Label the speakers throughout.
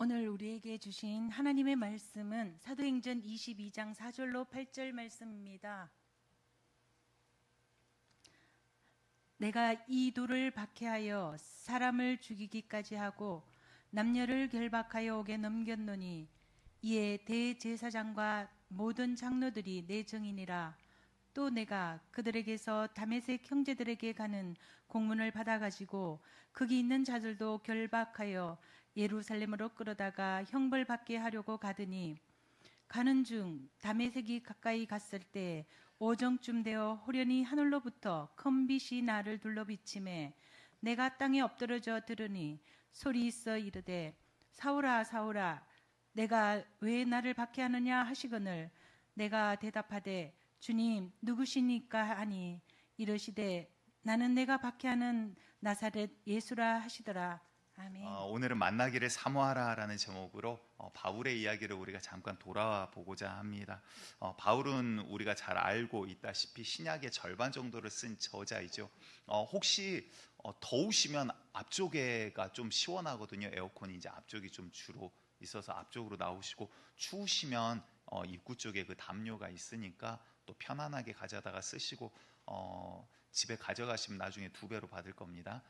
Speaker 1: 오늘 우리에게 주신 하나님의 말씀은 사도행전 22장 4절로 8절 말씀입니다. 내가 이 돌을 박해하여 사람을 죽이기까지 하고 남녀를 결박하여 옥에 넘겼노니 이에 대제사장과 모든 장로들이 내 증인이라. 또 내가 그들에게서 다메섹 형제들에게 가는 공문을 받아가지고 거기 있는 자들도 결박하여 예루살렘으로 끌어다가 형벌받게 하려고 가더니 가는 중 다메섹이 가까이 갔을 때 오정쯤 되어 호련히 하늘로부터 큰 빛이 나를 둘러비치매 내가 땅에 엎드러져 들으니 소리 있어 이르되 사울아 사울아 내가 왜 나를 박해하느냐 하시거늘 내가 대답하되 주님 누구시니까 하니 이르시되 나는 내가 박해하는 나사렛 예수라 하시더라. 아멘.
Speaker 2: 오늘은 만나기를 사모하라라는 제목으로 바울의 이야기를 우리가 잠깐 돌아보고자 합니다. 바울은 우리가 잘 알고 있다시피 신약의 절반 정도를 쓴 저자이죠. 혹시 더우시면 앞쪽에가 좀 시원하거든요. 에어컨이 이제 앞쪽이 좀 주로 있어서 앞쪽으로 나오시고, 추우시면 입구 쪽에 그 담요가 있으니까 또 편안하게 가져다가 쓰시고, 집에 가져가시면 나중에 2배로 받을 겁니다.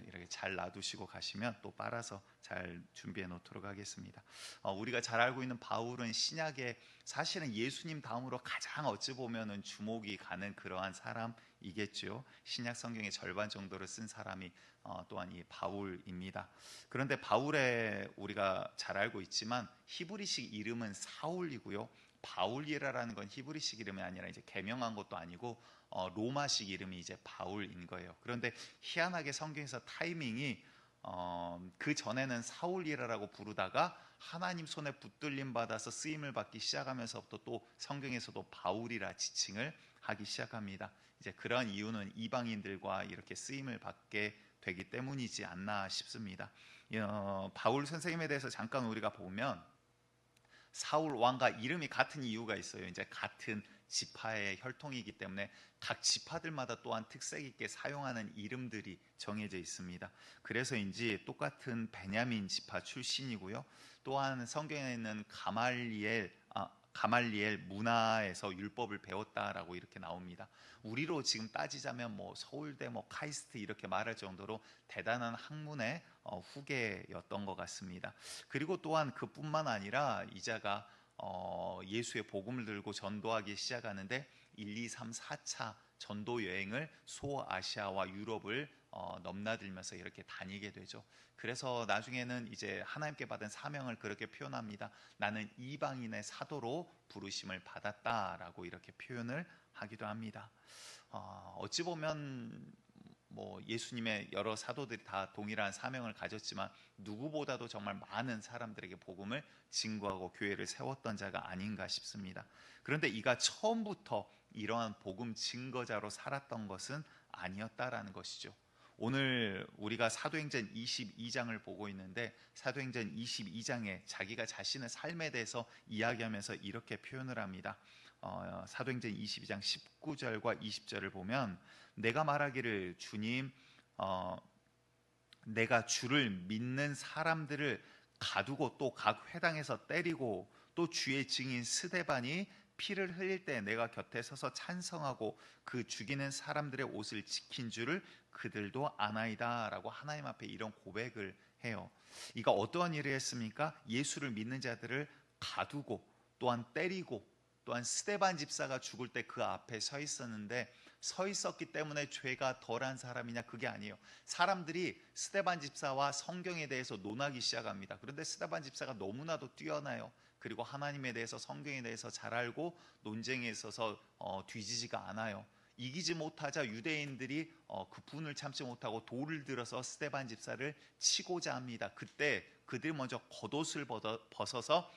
Speaker 2: 이렇게 잘 놔두시고 가시면 또 빨아서 잘 준비해 놓도록 하겠습니다. 우리가 잘 알고 있는 바울은 신약에 사실은 예수님 다음으로 가장 어찌 보면은 주목이 가는 그러한 사람이겠죠. 신약 성경의 절반 정도를 쓴 사람이 또한 이 바울입니다. 그런데 바울의 우리가 잘 알고 있지만 히브리식 이름은 사울이고요. 바울이라는 건 히브리식 이름이 아니라 이제 개명한 것도 아니고 로마식 이름이 이제 바울인 거예요. 그런데 희한하게 성경에서 타이밍이 그 전에는 사울이라고 부르다가 하나님 손에 붙들림 받아서 쓰임을 받기 시작하면서부터 또 성경에서도 바울이라 지칭을 하기 시작합니다. 이제 그러한 이유는 이방인들과 이렇게 쓰임을 받게 되기 때문이지 않나 싶습니다. 바울 선생님에 대해서 잠깐 우리가 보면 사울 왕과 이름이 같은 이유가 있어요. 이제 같은 지파의 혈통이기 때문에 각 지파들마다 또한 특색 있게 사용하는 이름들이 정해져 있습니다. 그래서인지 똑같은 베냐민 지파 출신이고요. 또한 성경에 있는 가말리엘 문화에서 율법을 배웠다라고 이렇게 나옵니다. 우리로 지금 따지자면 뭐 서울대, 뭐 카이스트 이렇게 말할 정도로 대단한 학문의 후계였던 것 같습니다. 그리고 또한 그뿐만 아니라 이자가 예수의 복음을 들고 전도하기 시작하는데 1, 2, 3, 4차 전도 여행을 소아시아와 유럽을 넘나들면서 이렇게 다니게 되죠. 그래서 나중에는 이제 하나님께 받은 사명을 그렇게 표현합니다. 나는 이방인의 사도로 부르심을 받았다라고 이렇게 표현을 하기도 합니다. 어찌 보면 뭐 예수님의 여러 사도들이 다 동일한 사명을 가졌지만 누구보다도 정말 많은 사람들에게 복음을 증거하고 교회를 세웠던 자가 아닌가 싶습니다. 그런데 이가 처음부터 이러한 복음 증거자로 살았던 것은 아니었다라는 것이죠. 오늘 우리가 사도행전 22장을 보고 있는데 사도행전 22장에 자기가 자신의 삶에 대해서 이야기하면서 이렇게 표현을 합니다. 사도행전 22장 19절과 20절을 보면 내가 말하기를 주님 내가 주를 믿는 사람들을 가두고 또 각 회당에서 때리고 또 주의 증인 스데반이 피를 흘릴 때 내가 곁에 서서 찬성하고 그 죽이는 사람들의 옷을 지킨 줄을 그들도 아나이다 라고 하나님 앞에 이런 고백을 해요. 이가 어떠한 일을 했습니까? 예수를 믿는 자들을 가두고 또한 때리고 또한 스데반 집사가 죽을 때 그 앞에 서 있었는데 서 있었기 때문에 죄가 덜한 사람이냐? 그게 아니에요. 사람들이 스데반 집사와 성경에 대해서 논하기 시작합니다. 그런데 스데반 집사가 너무나도 뛰어나요. 그리고 하나님에 대해서 성경에 대해서 잘 알고 논쟁에 있어서 뒤지지가 않아요. 이기지 못하자 유대인들이 그 분을 참지 못하고 돌을 들어서 스데반 집사를 치고자 합니다. 그때 그들이 먼저 겉옷을 벗어서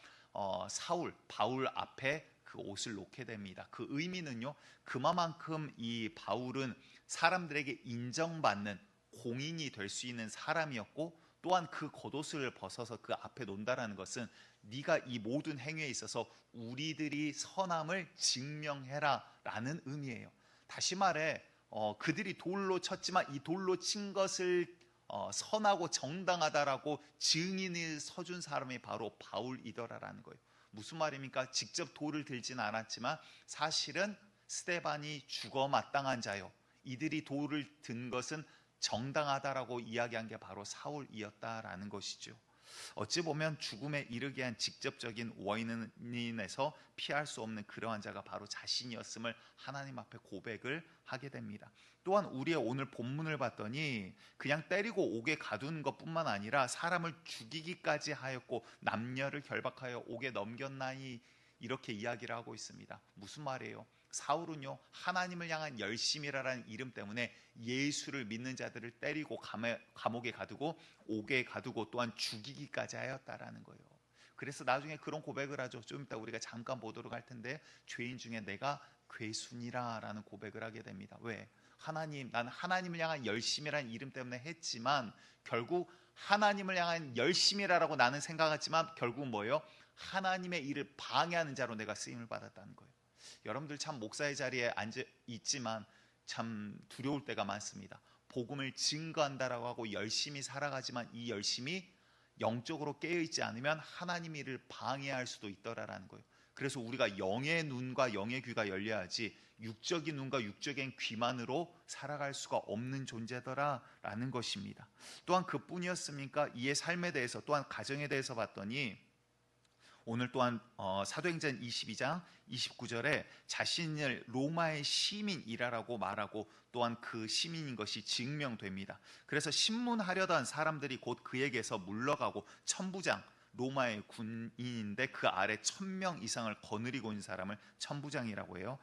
Speaker 2: 바울 앞에 그 옷을 놓게 됩니다. 그 의미는요, 그만큼 이 바울은 사람들에게 인정받는 공인이 될 수 있는 사람이었고, 또한 그 겉옷을 벗어서 그 앞에 놓는다라는 것은 네가 이 모든 행위에 있어서 우리들이 선함을 증명해라 라는 의미예요. 다시 말해 그들이 돌로 쳤지만 이 돌로 친 것을 선하고 정당하다라고 증인이 서준 사람이 바로 바울이더라라는 거예요. 무슨 말입니까? 직접 돌을 들지는 않았지만 사실은 스데반이 죽어 마땅한 자요, 이들이 돌을 든 것은 정당하다라고 이야기한 게 바로 사울이었다라는 것이죠. 어찌 보면 죽음에 이르게 한 직접적인 원인에서 피할 수 없는 그러한 자가 바로 자신이었음을 하나님 앞에 고백을 하게 됩니다. 또한 우리의 오늘 본문을 봤더니 그냥 때리고 옥에 가둔 것뿐만 아니라 사람을 죽이기까지 하였고 남녀를 결박하여 옥에 넘겼나니, 이렇게 이야기를 하고 있습니다. 무슨 말이에요? 사울은요, 하나님을 향한 열심이라는 이름 때문에 예수를 믿는 자들을 때리고 감옥에 가두고 옥에 가두고 또한 죽이기까지 하였다라는 거예요. 그래서 나중에 그런 고백을 하죠. 좀 이따 우리가 잠깐 보도록 할 텐데, 죄인 중에 내가 괴순이라라는 고백을 하게 됩니다. 왜? 하나님, 난 하나님을 향한 열심이라는 이름 때문에 했지만 결국 하나님을 향한 열심이라고 나는 생각했지만 결국 뭐예요? 하나님의 일을 방해하는 자로 내가 쓰임을 받았다는 거예요. 여러분들 참 목사의 자리에 앉아 있지만 참 두려울 때가 많습니다. 복음을 증거한다라고 하고 열심히 살아가지만 이 열심이 영적으로 깨어있지 않으면 하나님의 일을 방해할 수도 있더라라는 거예요. 그래서 우리가 영의 눈과 영의 귀가 열려야지 육적인 눈과 육적인 귀만으로 살아갈 수가 없는 존재더라라는 것입니다. 또한 그뿐이었습니까? 이의 삶에 대해서, 또한 가정에 대해서 봤더니 오늘 또한 사도행전 22장 29절에 자신을 로마의 시민이라고 말하고 또한 그 시민인 것이 증명됩니다. 그래서 신문하려던 사람들이 곧 그에게서 물러가고 천부장, 로마의 군인인데 그 아래 1000명 이상을 거느리고 있는 사람을 천부장이라고 해요.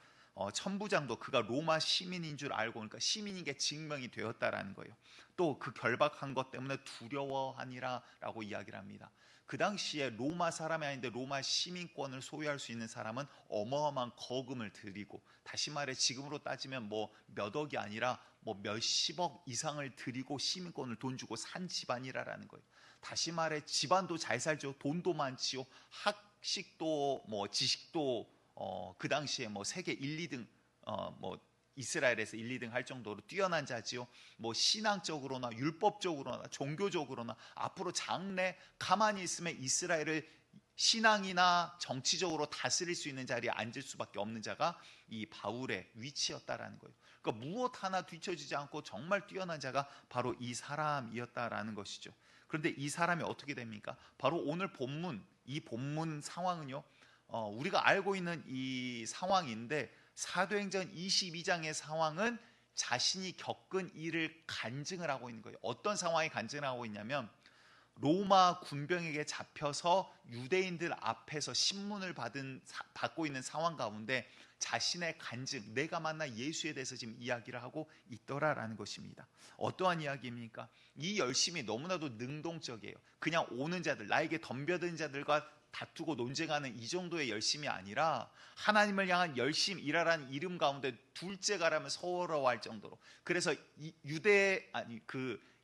Speaker 2: 천부장도 그가 로마 시민인 줄 알고, 그러니까 시민인 게 증명이 되었다라는 거예요. 또 그 결박한 것 때문에 두려워하니라라고 이야기를 합니다. 그 당시에 로마 사람이 아닌데 로마 시민권을 소유할 수 있는 사람은 어마어마한 거금을 들이고, 다시 말해 지금으로 따지면 뭐 몇 억이 아니라 뭐 몇십억 이상을 들이고 시민권을 돈 주고 산 집안이라는 거예요. 다시 말해 집안도 잘 살죠. 돈도 많지요. 학식도 뭐 지식도 그 당시에 뭐 세계 1, 2등 뭐 이스라엘에서 1, 2등 할 정도로 뛰어난 자지요. 뭐 신앙적으로나 율법적으로나 종교적으로나 앞으로 장래 가만히 있으면 이스라엘을 신앙이나 정치적으로 다스릴 수 있는 자리에 앉을 수밖에 없는 자가 이 바울의 위치였다라는 거예요. 그러니까 무엇 하나 뒤처지지 않고 정말 뛰어난 자가 바로 이 사람이었다라는 것이죠. 그런데 이 사람이 어떻게 됩니까? 바로 오늘 본문, 이 본문 상황은요, 우리가 알고 있는 이 상황인데 사도행전 22장의 상황은 자신이 겪은 일을 간증을 하고 있는 거예요. 어떤 상황이 간증을 하고 있냐면 로마 군병에게 잡혀서 유대인들 앞에서 신문을 받고 있는 상황 가운데 자신의 간증, 내가 만난 예수에 대해서 지금 이야기를 하고 있더라라는 것입니다. 어떠한 이야기입니까? 이 열심이 너무나도 능동적이에요. 그냥 오는 자들, 나에게 덤벼든 자들과 다투고 논쟁하는 이 정도의 열심이 아니라 하나님을 향한 열심이라는 이름 가운데 둘째가라면 서러워할 정도로, 그래서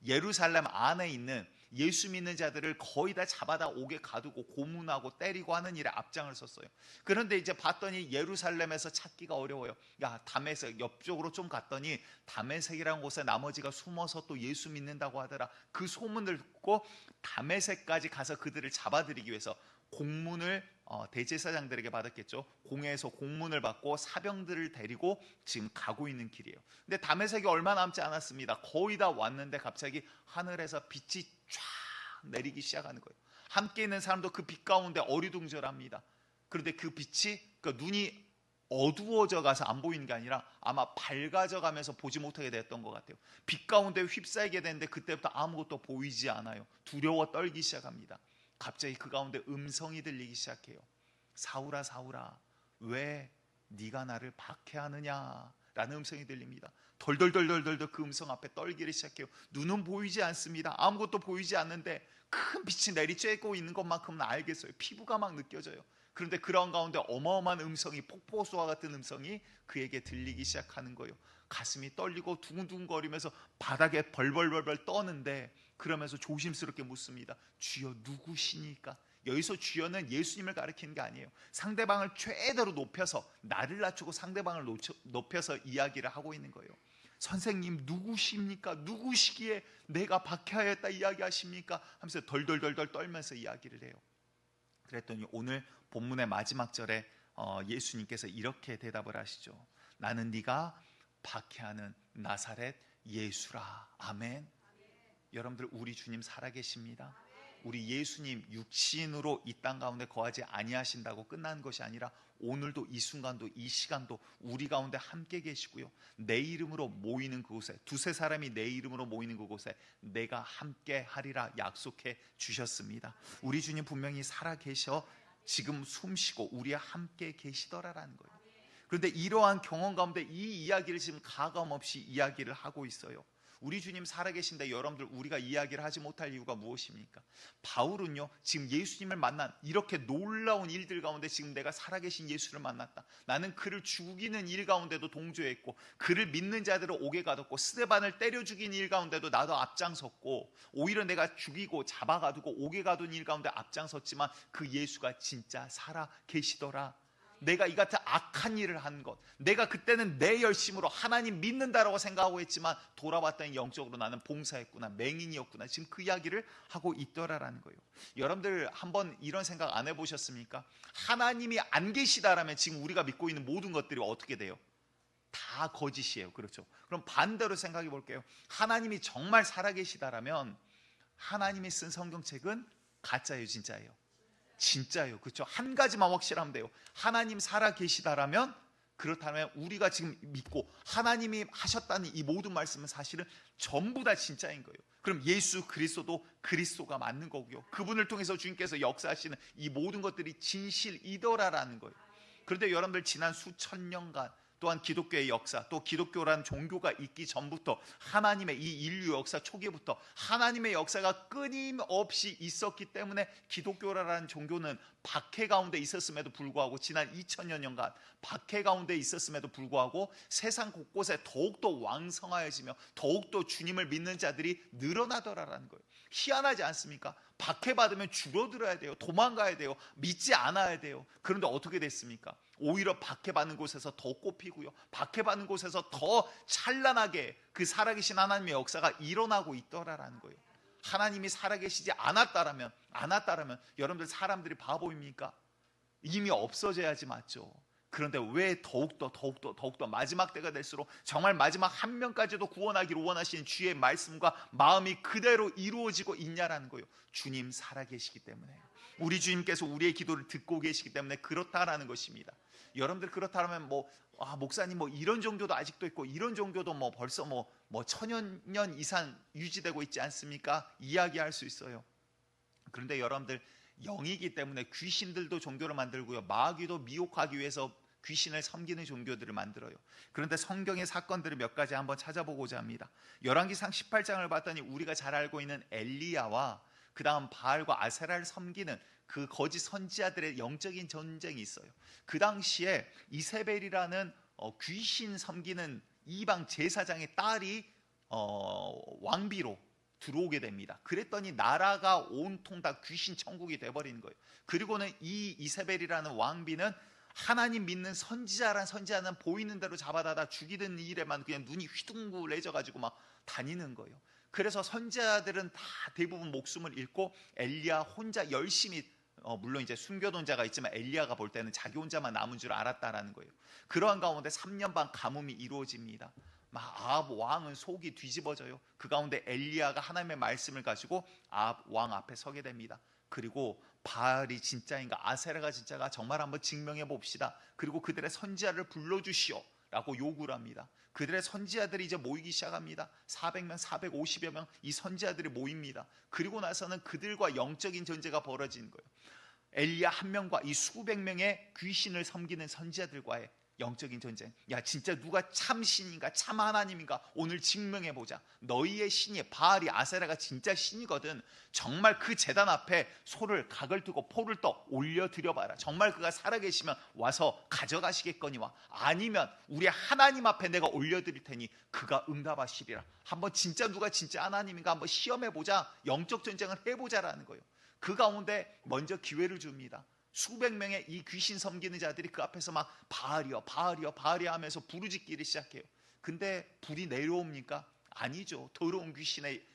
Speaker 2: 예루살렘 안에 있는 예수 믿는 자들을 거의 다 잡아다 옥에 가두고 고문하고 때리고 하는 일에 앞장을 섰어요. 그런데 이제 봤더니 예루살렘에서 찾기가 어려워요. 야, 다메섹 옆쪽으로 좀 갔더니 다메섹이라는 곳에 나머지가 숨어서 또 예수 믿는다고 하더라. 그 소문을 듣고 다메섹까지 가서 그들을 잡아들이기 위해서 공문을 대제사장들에게 받았겠죠. 공회에서 공문을 받고 사병들을 데리고 지금 가고 있는 길이에요. 근데 다메섹이 얼마 남지 않았습니다. 거의 다 왔는데 갑자기 하늘에서 빛이 쫙 내리기 시작하는 거예요. 함께 있는 사람도 그 빛 가운데 어리둥절합니다. 그런데 그 빛이, 그러니까 눈이 어두워져 가서 안 보이는 게 아니라 아마 밝아져 가면서 보지 못하게 됐던 것 같아요. 빛 가운데 휩싸이게 되는데 그때부터 아무것도 보이지 않아요. 두려워 떨기 시작합니다. 갑자기 그 가운데 음성이 들리기 시작해요. 사울아 사울아, 왜 네가 나를 박해하느냐 라는 음성이 들립니다. 덜덜덜덜덜 그 음성 앞에 떨기를 시작해요. 눈은 보이지 않습니다. 아무것도 보이지 않는데 큰 빛이 내리쬐고 있는 것만큼은 알겠어요. 피부가 막 느껴져요. 그런데 그런 가운데 어마어마한 음성이, 폭포수와 같은 음성이 그에게 들리기 시작하는 거예요. 가슴이 떨리고 두근두근거리면서 바닥에 벌벌벌벌 떠는데, 그러면서 조심스럽게 묻습니다. 주여 누구시니까? 여기서 주여는 예수님을 가리키는 게 아니에요. 상대방을 최대로 높여서, 나를 낮추고 상대방을 높여서 이야기를 하고 있는 거예요. 선생님 누구십니까? 누구시기에 내가 박해하였다 이야기하십니까? 하면서 덜덜덜덜 떨면서 이야기를 해요. 그랬더니 오늘 본문의 마지막 절에 예수님께서 이렇게 대답을 하시죠. 나는 네가 박해하는 나사렛 예수라. 아멘. 여러분들, 우리 주님 살아계십니다. 우리 예수님 육신으로 이 땅 가운데 거하지 아니하신다고 끝난 것이 아니라 오늘도 이 순간도 이 시간도 우리 가운데 함께 계시고요, 내 이름으로 모이는 그곳에, 두세 사람이 내 이름으로 모이는 그곳에 내가 함께 하리라 약속해 주셨습니다. 우리 주님 분명히 살아계셔 지금 숨쉬고 우리와 함께 계시더라라는 거예요. 그런데 이러한 경험 가운데 이 이야기를 지금 가감없이 이야기를 하고 있어요. 우리 주님 살아계신데 여러분들, 우리가 이야기를 하지 못할 이유가 무엇입니까? 바울은요, 지금 예수님을 만난 이렇게 놀라운 일들 가운데 지금 내가 살아계신 예수를 만났다, 나는 그를 죽이는 일 가운데도 동조했고 그를 믿는 자들을 옥에 가뒀고 스데반을 때려 죽인 일 가운데도 나도 앞장섰고 오히려 내가 죽이고 잡아가두고 옥에 가둔 일 가운데 앞장섰지만 그 예수가 진짜 살아계시더라. 내가 이 같은 악한 일을 한 것, 내가 그때는 내 열심으로 하나님 믿는다라고 생각하고 했지만 돌아봤더니 영적으로 나는 봉사했구나, 맹인이었구나, 지금 그 이야기를 하고 있더라라는 거예요. 여러분들 한번 이런 생각 안 해보셨습니까? 하나님이 안 계시다라면 지금 우리가 믿고 있는 모든 것들이 어떻게 돼요? 다 거짓이에요. 그렇죠? 그럼 반대로 생각해 볼게요. 하나님이 정말 살아계시다라면 하나님이 쓴 성경책은 가짜예요, 진짜예요? 진짜예요. 그렇죠? 한 가지만 확실하면 돼요. 하나님 살아계시다라면, 그렇다면 우리가 지금 믿고 하나님이 하셨다는 이 모든 말씀은 사실은 전부 다 진짜인 거예요. 그럼 예수 그리스도도 그리스도가 맞는 거고요, 그분을 통해서 주님께서 역사하시는 이 모든 것들이 진실이더라라는 거예요. 그런데 여러분들, 지난 수천 년간 또한 기독교의 역사, 또 기독교라는 종교가 있기 전부터 하나님의 이 인류 역사 초기부터 하나님의 역사가 끊임없이 있었기 때문에 기독교라는 종교는 박해 가운데 있었음에도 불구하고, 지난 2000여 년간 박해 가운데 있었음에도 불구하고 세상 곳곳에 더욱더 왕성하여지며 더욱더 주님을 믿는 자들이 늘어나더라라는 거예요. 희한하지 않습니까? 박해받으면 줄어들어야 돼요. 도망가야 돼요. 믿지 않아야 돼요. 그런데 어떻게 됐습니까? 오히려 박해받는 곳에서 더 꽃피고요, 박해받는 곳에서 더 찬란하게 그 살아계신 하나님의 역사가 일어나고 있더라라는 거예요. 하나님이 살아계시지 않았다라면 여러분들, 사람들이 바보입니까? 이미 없어져야지 맞죠. 그런데 왜 더욱더 마지막 때가 될수록 정말 마지막 한 명까지도 구원하기를 원하시는 주의 말씀과 마음이 그대로 이루어지고 있냐라는 거예요. 주님 살아계시기 때문에, 우리 주님께서 우리의 기도를 듣고 계시기 때문에 그렇다라는 것입니다. 여러분들, 그렇다면 목사님 이런 종교도 아직도 있고 이런 종교도 벌써 1000년 이상 유지되고 있지 않습니까? 이야기할 수 있어요. 그런데 여러분들, 영이기 때문에 귀신들도 종교를 만들고요, 마귀도 미혹하기 위해서 귀신을 섬기는 종교들을 만들어요. 그런데 성경의 사건들을 몇 가지 한번 찾아보고자 합니다. 열왕기상 18장을 봤더니 우리가 잘 알고 있는 엘리야와 그 다음 바알과 아세라를 섬기는 그 거짓 선지자들의 영적인 전쟁이 있어요. 그 당시에 이세벨이라는 귀신 섬기는 이방 제사장의 딸이 왕비로 들어오게 됩니다. 그랬더니 나라가 온통 다 귀신 천국이 돼버리는 거예요. 그리고는 이 이세벨이라는 왕비는 하나님 믿는 선지자는 보이는 대로 잡아다가 죽이는 일에만 그냥 눈이 휘둥그레져가지고 막 다니는 거예요. 그래서 선지자들은 다 대부분 목숨을 잃고 엘리야 혼자 열심히, 물론 이제 숨겨둔 자가 있지만 엘리야가 볼 때는 자기 혼자만 남은 줄 알았다라는 거예요. 그러한 가운데 3년 반 가뭄이 이루어집니다. 아합 왕은 속이 뒤집어져요. 그 가운데 엘리야가 하나님의 말씀을 가지고 아합 왕 앞에 서게 됩니다. 그리고 바알이 진짜인가 아세라가 진짜가 정말 한번 증명해 봅시다. 그리고 그들의 선지자를 불러주시오 라고 요구를 합니다. 그들의 선지자들이 이제 모이기 시작합니다. 400명, 450여 명 이 선지자들이 모입니다. 그리고 나서는 그들과 영적인 전쟁가 벌어지는 거예요. 엘리야 한 명과 이 수백 명의 귀신을 섬기는 선지자들과의 영적인 전쟁. 야, 진짜 누가 참 신인가 참 하나님인가 오늘 증명해보자. 너희의 신이 바알이 아세라가 진짜 신이거든. 정말 그 제단 앞에 소를 각을 두고 포를 떠 올려드려봐라. 정말 그가 살아계시면 와서 가져가시겠거니와, 아니면 우리 하나님 앞에 내가 올려드릴 테니 그가 응답하시리라. 한번 진짜 누가 진짜 하나님인가 한번 시험해보자. 영적 전쟁을 해보자라는 거예요. 그 가운데 먼저 기회를 줍니다. 수백 명의 이 귀신 섬기는 자들이 그 앞에서 막 바알이여 하면서 부르짖기를 시작해요. 근데 불이 내려옵니까? 아니죠. 더러운 귀신의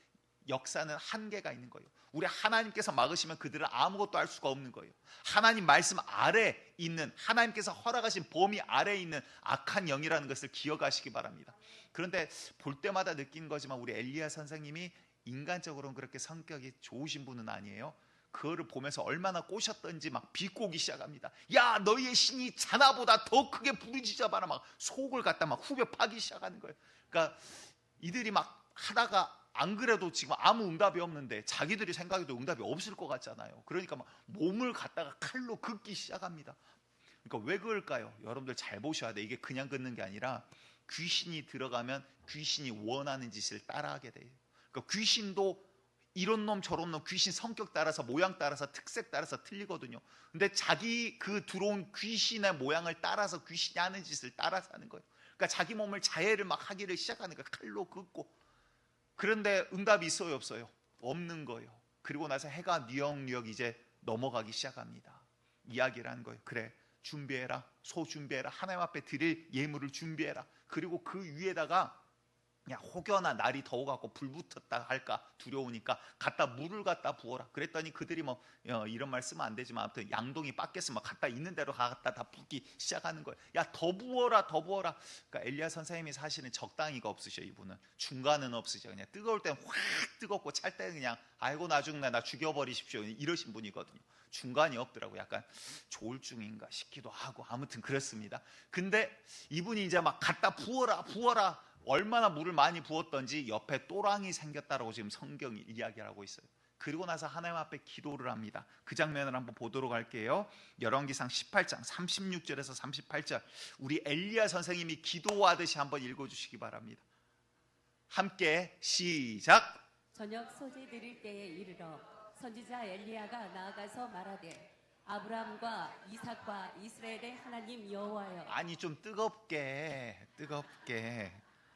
Speaker 2: 역사는 한계가 있는 거예요. 우리 하나님께서 막으시면 그들은 아무것도 할 수가 없는 거예요. 하나님 말씀 아래 있는, 하나님께서 허락하신 범위 아래 있는 악한 영이라는 것을 기억하시기 바랍니다. 그런데 볼 때마다 느낀 거지만 우리 엘리야 선생님이 인간적으로는 그렇게 성격이 좋으신 분은 아니에요. 그거를 보면서 얼마나 꼬셨던지 막 비꼬기 시작합니다. 야, 너희의 신이 자나보다 더 크게 부르짖어봐라. 막 속을 갖다 막 후벼 파기 시작하는 거예요. 그러니까 이들이 막 하다가 안 그래도 지금 아무 응답이 없는데 자기들이 생각해도 응답이 없을 것 같잖아요. 그러니까 막 몸을 갖다가 칼로 긋기 시작합니다. 그러니까 왜 그럴까요? 여러분들 잘 보셔야 돼. 이게 그냥 긋는 게 아니라 귀신이 들어가면 귀신이 원하는 짓을 따라하게 돼요. 그러니까 귀신도 이런 놈 저런 놈 귀신 성격 따라서 모양 따라서 특색 따라서 틀리거든요. 근데 자기 그 들어온 귀신의 모양을 따라서 귀신이 하는 짓을 따라서 하는 거예요. 그러니까 자기 몸을 자해를 막 하기를 시작하는 거예요. 칼로 긋고. 그런데 응답이 있어요, 없어요? 없는 거예요. 그리고 나서 해가 뉘역뉘역 이제 넘어가기 시작합니다. 이야기를 하는 거예요. 그래, 준비해라. 소 준비해라. 하나님 앞에 드릴 예물을 준비해라. 그리고 그 위에다가 그냥 혹여나 날이 더워갖고 불 붙었다 할까 두려우니까 갖다 물을 갖다 부어라. 그랬더니 그들이 뭐 이런 말 쓰면 안 되지만 아무튼 양동이 빡겠으면 갖다 있는 대로 갖다 다 붓기 시작하는 거예요. 야, 더 부어라, 더 부어라. 그러니까 엘리야 선생님이 사실은 적당히가 없으셔. 이분은 중간은 없으셔. 그냥 뜨거울 때는 확 뜨겁고 찰 때는 그냥 아이고 나 죽네, 나 죽여버리십시오, 이러신 분이거든요. 중간이 없더라고. 약간 조울증인가 싶기도 하고 아무튼 그렇습니다. 근데 이분이 이제 막 갖다 부어라 부어라, 얼마나 물을 많이 부었던지 옆에 또랑이 생겼다라고 지금 성경이 이야기를 하고 있어요. 그리고 나서 하나님 앞에 기도를 합니다. 그 장면을 한번 보도록 할게요. 열왕기상 18장 36절에서 38절, 우리 엘리야 선생님이 기도하듯이 한번 읽어주시기 바랍니다. 함께 시작.
Speaker 3: 저녁 소재 드릴 때에 이르러 선지자 엘리야가 나아가서 말하되 아브라함과 이삭과 이스라엘의 하나님 여호와여.
Speaker 2: 아니 좀 뜨겁게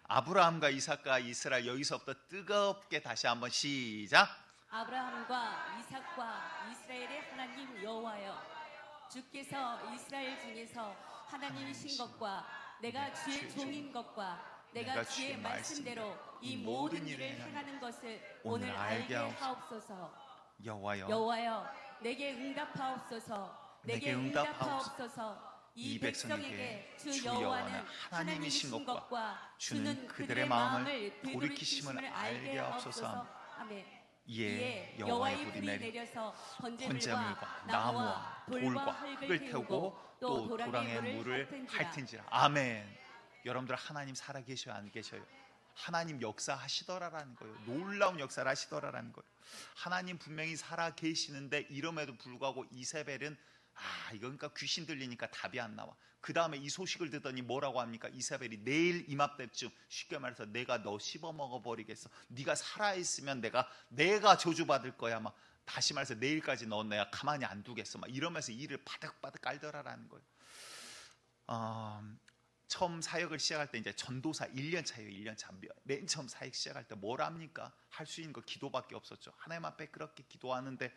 Speaker 2: 아브라함과 이삭과 이스라엘, 여기서부터 뜨겁게 다시 한번 시작.
Speaker 3: 아브라함과 이삭과 이스라엘의 하나님 여호와여, 주께서 이스라엘 중에서 하나님이신 것과 내가 주의 종인 것과 내가 주의 말씀대로 이 모든 일을 행하는 것을 오늘 알게 하옵소서. 여호와여, 내게 응답하옵소서. 내게 응답하옵소서. 이 백성에게 주 여호와는 하나님이신 것과 주는 그들의 마음을 돌이키심을 알게 하옵소서. 아멘.
Speaker 2: 이에 여호와의 불이 내려서 번제물과 나무와 돌과 흙을 태우고 또 도랑의 물을 핥은지라. 아멘. 여러분들 하나님 살아계셔요, 안 계셔요? 하나님 역사하시더라라는 거예요. 놀라운 역사를 하시더라라는 거예요. 하나님 분명히 살아계시는데 이름에도 불구하고 이세벨은 이건 그러니까 귀신 들리니까 답이 안 나와. 그 다음에 이 소식을 듣더니 뭐라고 합니까? 이세벨이 내일 이맘때쯤, 쉽게 말해서 내가 너 씹어 먹어버리겠어. 네가 살아있으면 내가 저주받을 거야. 막 다시 말해서 내일까지 너 내가 가만히 안 두겠어. 막 이러면서 이를 바득바득 깔더라라는 거예요. 처음 사역을 시작할 때 이제 전도사 1년 차예요. 1년 차. 맨 처음 사역 시작할 때 뭘 합니까? 할 수 있는 거 기도밖에 없었죠. 하나님 앞에 그렇게 기도하는데,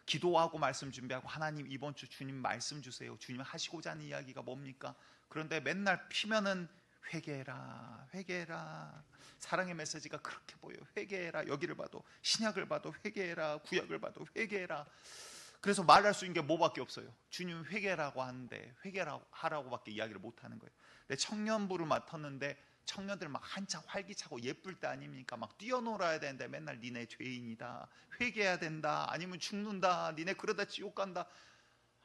Speaker 2: 기도하고 말씀 준비하고, 하나님 이번 주 주님 말씀 주세요. 주님 하시고자 하는 이야기가 뭡니까? 그런데 맨날 피면은 회개해라, 회개해라. 사랑의 메시지가 그렇게 보여요. 회개해라. 여기를 봐도, 신약을 봐도 회개해라, 구약을 봐도 회개해라. 그래서 말할 수 있는 게 뭐밖에 없어요. 주님 회개라고 하는데 회개하라고밖에 이야기를 못 하는 거예요. 근데 청년부를 맡았는데 청년들 막 한창 활기차고 예쁠 때 아닙니까? 막 뛰어놀아야 되는데 맨날 니네 죄인이다, 회개해야 된다, 아니면 죽는다, 니네 그러다 지옥 간다.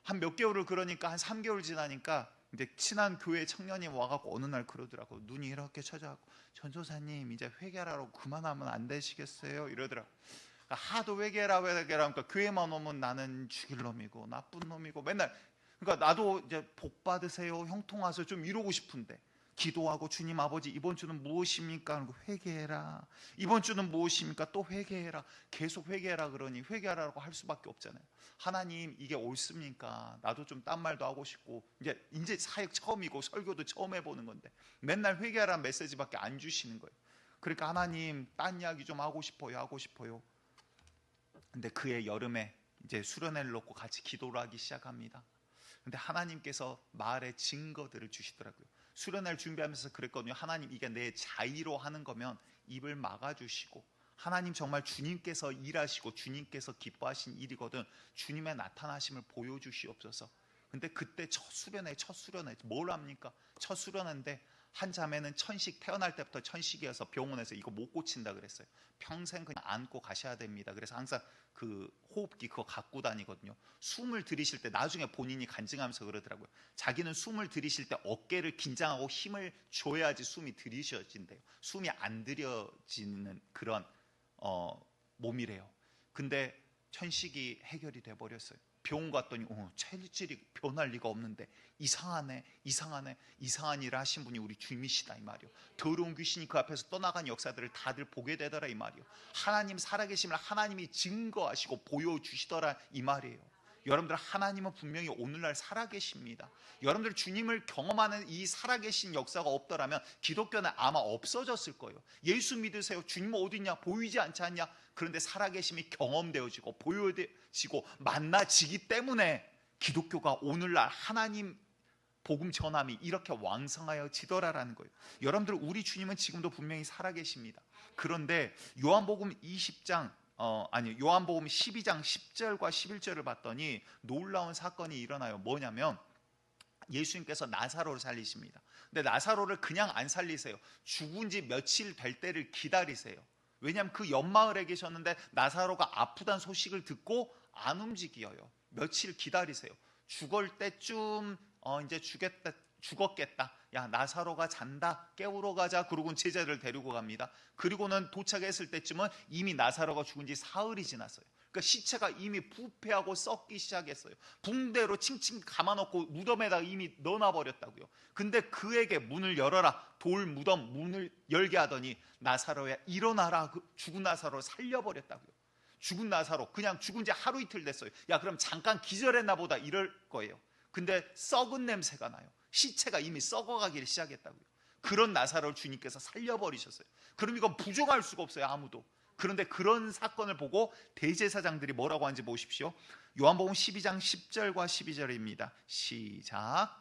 Speaker 2: 한 몇 개월을 그러니까 한 3개월 지나니까 이제 친한 교회 청년이 와갖고 어느 날 그러더라고. 눈이 이렇게 쳐져갖고, 전도사님 이제 회개하라고 그만하면 안 되시겠어요? 이러더라고. 하도 회개라 하니까 교회만 오면 나는 죽일 놈이고 나쁜 놈이고 맨날. 그러니까 나도 이제 복 받으세요, 형통 와서 좀 이러고 싶은데, 기도하고 주님 아버지 이번 주는 무엇입니까? 회개해라. 이번 주는 무엇입니까? 또 회개해라. 계속 회개해라 그러니 회개하라고 할 수밖에 없잖아요. 하나님 이게 옳습니까? 나도 좀 딴 말도 하고 싶고, 이제 사역 처음이고 설교도 처음 해보는 건데 맨날 회개하라는 메시지밖에 안 주시는 거예요. 그러니까 하나님 딴 이야기 좀 하고 싶어요. 근데 그해 여름에 이제 수련회를 놓고 같이 기도를 하기 시작합니다. 근데 하나님께서 마을의 증거들을 주시더라고요. 수련회를 준비하면서 그랬거든요. 하나님, 이게 내 자의로 하는 거면 입을 막아주시고, 하나님 정말 주님께서 일하시고 주님께서 기뻐하신 일이거든 주님의 나타나심을 보여주시옵소서. 근데 그때 첫 수련회 뭘 합니까? 첫 수련회인데 한 자매는 천식, 태어날 때부터 천식이어서 병원에서 이거 못 고친다 그랬어요. 평생 그냥 안고 가셔야 됩니다. 그래서 항상 그 호흡기 그거 갖고 다니거든요. 숨을 들이쉴 때 나중에 본인이 간증하면서 그러더라고요. 자기는 숨을 들이쉴 때 어깨를 긴장하고 힘을 줘야지 숨이 들이쉬어진대요. 숨이 안 들여지는 그런 몸이래요. 근데 천식이 해결이 돼버렸어요. 병원 갔더니 체질이 변할 리가 없는데 이상한 일을 하신 분이 우리 주님이시다 이 말이요. 더러운 귀신이 그 앞에서 떠나간 역사들을 다들 보게 되더라 이 말이요. 하나님 살아계심을 하나님이 증거하시고 보여주시더라 이 말이에요. 여러분들, 하나님은 분명히 오늘날 살아계십니다. 여러분들 주님을 경험하는 이 살아계신 역사가 없더라면 기독교는 아마 없어졌을 거예요. 예수 믿으세요. 주님은 어디 있냐? 보이지 않지 않냐? 그런데 살아계심이 경험되어지고 보여지고 만나지기 때문에 기독교가 오늘날 하나님 복음 전함이 이렇게 왕성하여지더라라는 거예요. 여러분들, 우리 주님은 지금도 분명히 살아계십니다. 그런데 요한복음 12장 10절과 11절을 봤더니 놀라운 사건이 일어나요. 뭐냐면 예수님께서 나사로를 살리십니다. 근데 나사로를 그냥 안 살리세요. 죽은 지 며칠 될 때를 기다리세요. 왜냐하면 그 옆마을에 계셨는데 나사로가 아프다는 소식을 듣고 안 움직여요. 며칠 기다리세요. 죽을 때쯤 이제 죽었겠다. 야, 나사로가 잔다. 깨우러 가자. 그러고는 제자들을 데리고 갑니다. 그리고는 도착했을 때쯤은 이미 나사로가 죽은 지 사흘이 지났어요. 그러니까 시체가 이미 부패하고 썩기 시작했어요. 붕대로 칭칭 감아놓고 무덤에다가 이미 넣어놔버렸다고요. 근데 그에게 문을 열어라. 돌 무덤 문을 열게 하더니 나사로야 일어나라. 죽은 나사로를 살려버렸다고요. 죽은 나사로, 그냥 죽은 지 하루 이틀 됐어요. 야, 그럼 잠깐 기절했나 보다 이럴 거예요. 근데 썩은 냄새가 나요. 시체가 이미 썩어가기를 시작했다고요. 그런 나사로를 주님께서 살려버리셨어요. 그럼 이건 부정할 수가 없어요, 아무도. 그런데 그런 사건을 보고 대제사장들이 뭐라고 하는지 보십시오. 요한복음 12장 10절과 12절입니다. 시작.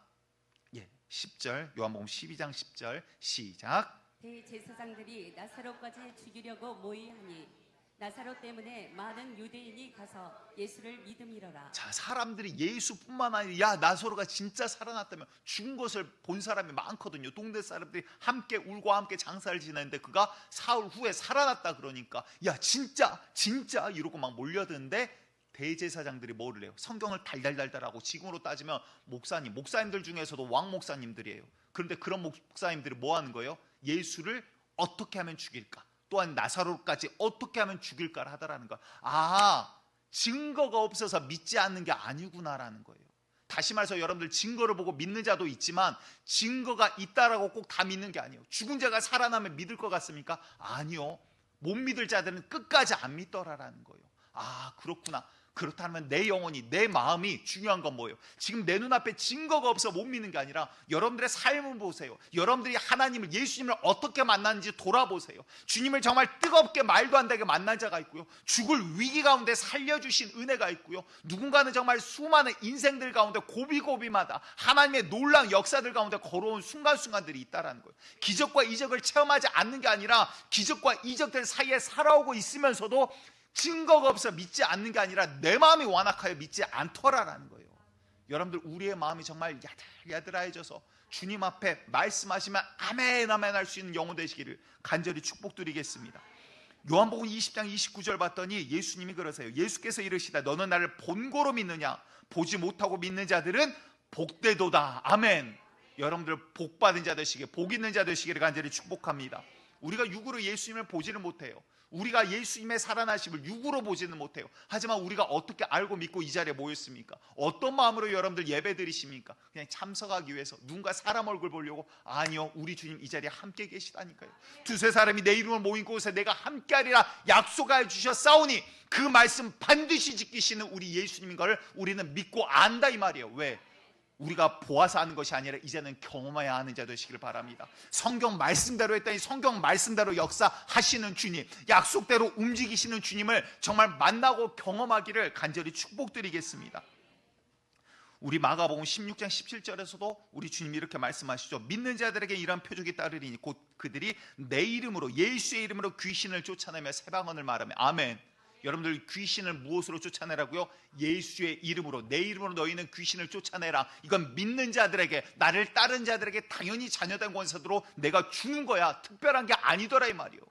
Speaker 2: 10절, 요한복음 12장 10절 시작.
Speaker 3: 대제사장들이 나사로까지 죽이려고 모의하니 나사로 때문에 많은 유대인이 가서 예수를 믿음이러라.
Speaker 2: 자, 사람들이 예수뿐만 아니라 야, 나사로가 진짜 살아났다면, 죽은 것을 본 사람이 많거든요. 동네 사람들이 함께 울고 함께 장사를 지냈는데 그가 사흘 후에 살아났다 그러니까 야, 진짜 이러고 막 몰려드는데 대제사장들이 뭐를 해요? 성경을 달달달달하고 지금으로 따지면 목사님들 중에서도 왕 목사님들이에요. 그런데 그런 목사님들이 뭐 하는 거예요? 예수를 어떻게 하면 죽일까? 또한 나사로까지 어떻게 하면 죽일까를 하더라는 거예요. 증거가 없어서 믿지 않는 게 아니구나라는 거예요. 다시 말해서 여러분들, 증거를 보고 믿는 자도 있지만 증거가 있다라고 꼭 다 믿는 게 아니에요. 죽은 자가 살아나면 믿을 것 같습니까? 아니요. 못 믿을 자들은 끝까지 안 믿더라라는 거예요. 그렇구나. 그렇다면 내 영혼이, 내 마음이 중요한 건 뭐예요? 지금 내 눈앞에 증거가 없어 못 믿는 게 아니라 여러분들의 삶을 보세요. 여러분들이 하나님을, 예수님을 어떻게 만났는지 돌아보세요. 주님을 정말 뜨겁게 말도 안 되게 만난 자가 있고요, 죽을 위기 가운데 살려주신 은혜가 있고요, 누군가는 정말 수많은 인생들 가운데 고비고비마다 하나님의 놀라운 역사들 가운데 걸어온 순간순간들이 있다는 거예요. 기적과 이적을 체험하지 않는 게 아니라 기적과 이적들 사이에 살아오고 있으면서도 증거가 없어 믿지 않는 게 아니라 내 마음이 완악하여 믿지 않더라라는 거예요. 여러분들, 우리의 마음이 정말 야들야들해져서 주님 앞에 말씀하시면 아멘 아멘 할 수 있는 영혼 되시기를 간절히 축복드리겠습니다. 요한복음 20장 29절 봤더니 예수님이 그러세요. 예수께서 이르시다. 너는 나를 본고로 믿느냐? 보지 못하고 믿는 자들은 복되도다. 아멘. 여러분들, 복받은 자 되시길, 복 있는 자 되시기를 간절히 축복합니다. 우리가 육으로 예수님을 보지는 못해요. 우리가 예수님의 살아나심을 육으로 보지는 못해요. 하지만 우리가 어떻게 알고 믿고 이 자리에 모였습니까? 어떤 마음으로 여러분들 예배 드리십니까? 그냥 참석하기 위해서, 누군가 사람 얼굴 보려고? 아니요, 우리 주님 이 자리에 함께 계시다니까요. 두세 사람이 내 이름을 모인 곳에 내가 함께하리라 약속하여 주셨사오니 그 말씀 반드시 지키시는 우리 예수님인 걸 우리는 믿고 안다 이 말이에요. 왜? 우리가 보아서 아는 것이 아니라 이제는 경험해야 하는 자 되시길 바랍니다. 성경 말씀대로 했더니 성경 말씀대로 역사하시는 주님, 약속대로 움직이시는 주님을 정말 만나고 경험하기를 간절히 축복드리겠습니다. 우리 마가복음 16장 17절에서도 우리 주님이 이렇게 말씀하시죠. 믿는 자들에게 이러한 표적이 따르리니 곧 그들이 내 이름으로, 예수의 이름으로 귀신을 쫓아내며 새 방언을 말하며. 아멘. 여러분들 귀신을 무엇으로 쫓아내라고요? 예수의 이름으로, 내 이름으로 너희는 귀신을 쫓아내라. 이건 믿는 자들에게, 나를 따른 자들에게 당연히 자녀된 권세로 내가 주는 거야. 특별한 게 아니더라 이 말이요.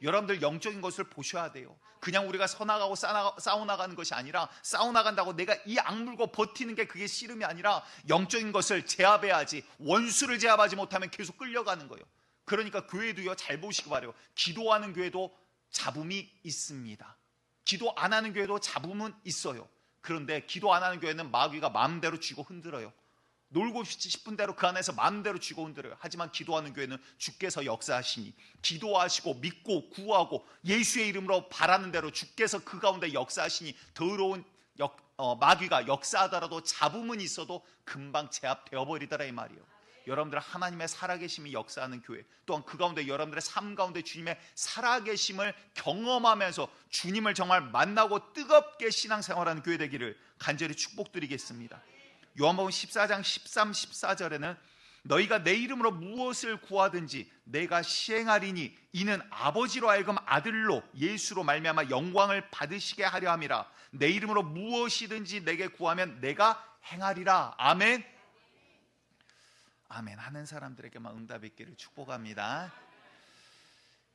Speaker 2: 여러분들 영적인 것을 보셔야 돼요. 그냥 우리가 서나가고 싸워나가는 것이 아니라, 싸워나간다고 내가 이 악물고 버티는 게 그게 씨름이 아니라 영적인 것을 제압해야지. 원수를 제압하지 못하면 계속 끌려가는 거예요. 그러니까 교회도요, 잘 보시기 바라요. 기도하는 교회도 잡음이 있습니다. 기도 안 하는 교회도 잡음은 있어요. 그런데 기도 안 하는 교회는 마귀가 마음대로 쥐고 흔들어요. 놀고 싶은 대로 그 안에서 마음대로 쥐고 흔들어요. 하지만 기도하는 교회는 주께서 역사하시니, 기도하시고 믿고 구하고 예수의 이름으로 바라는 대로 주께서 그 가운데 역사하시니, 더러운 마귀가 역사하더라도 잡음은 있어도 금방 제압되어 버리더라 이 말이에요. 여러분들 하나님의 살아계심이 역사하는 교회, 또한 그 가운데 여러분들의 삶 가운데 주님의 살아계심을 경험하면서 주님을 정말 만나고 뜨겁게 신앙생활하는 교회 되기를 간절히 축복드리겠습니다. 요한복음 14장 13, 14절에는 너희가 내 이름으로 무엇을 구하든지 내가 시행하리니 이는 아버지로 하여금 아들로 예수로 말미암아 영광을 받으시게 하려 함이라. 내 이름으로 무엇이든지 내게 구하면 내가 행하리라. 아멘. 아멘. 하는 사람들에게만 응답이 있기를 축복합니다.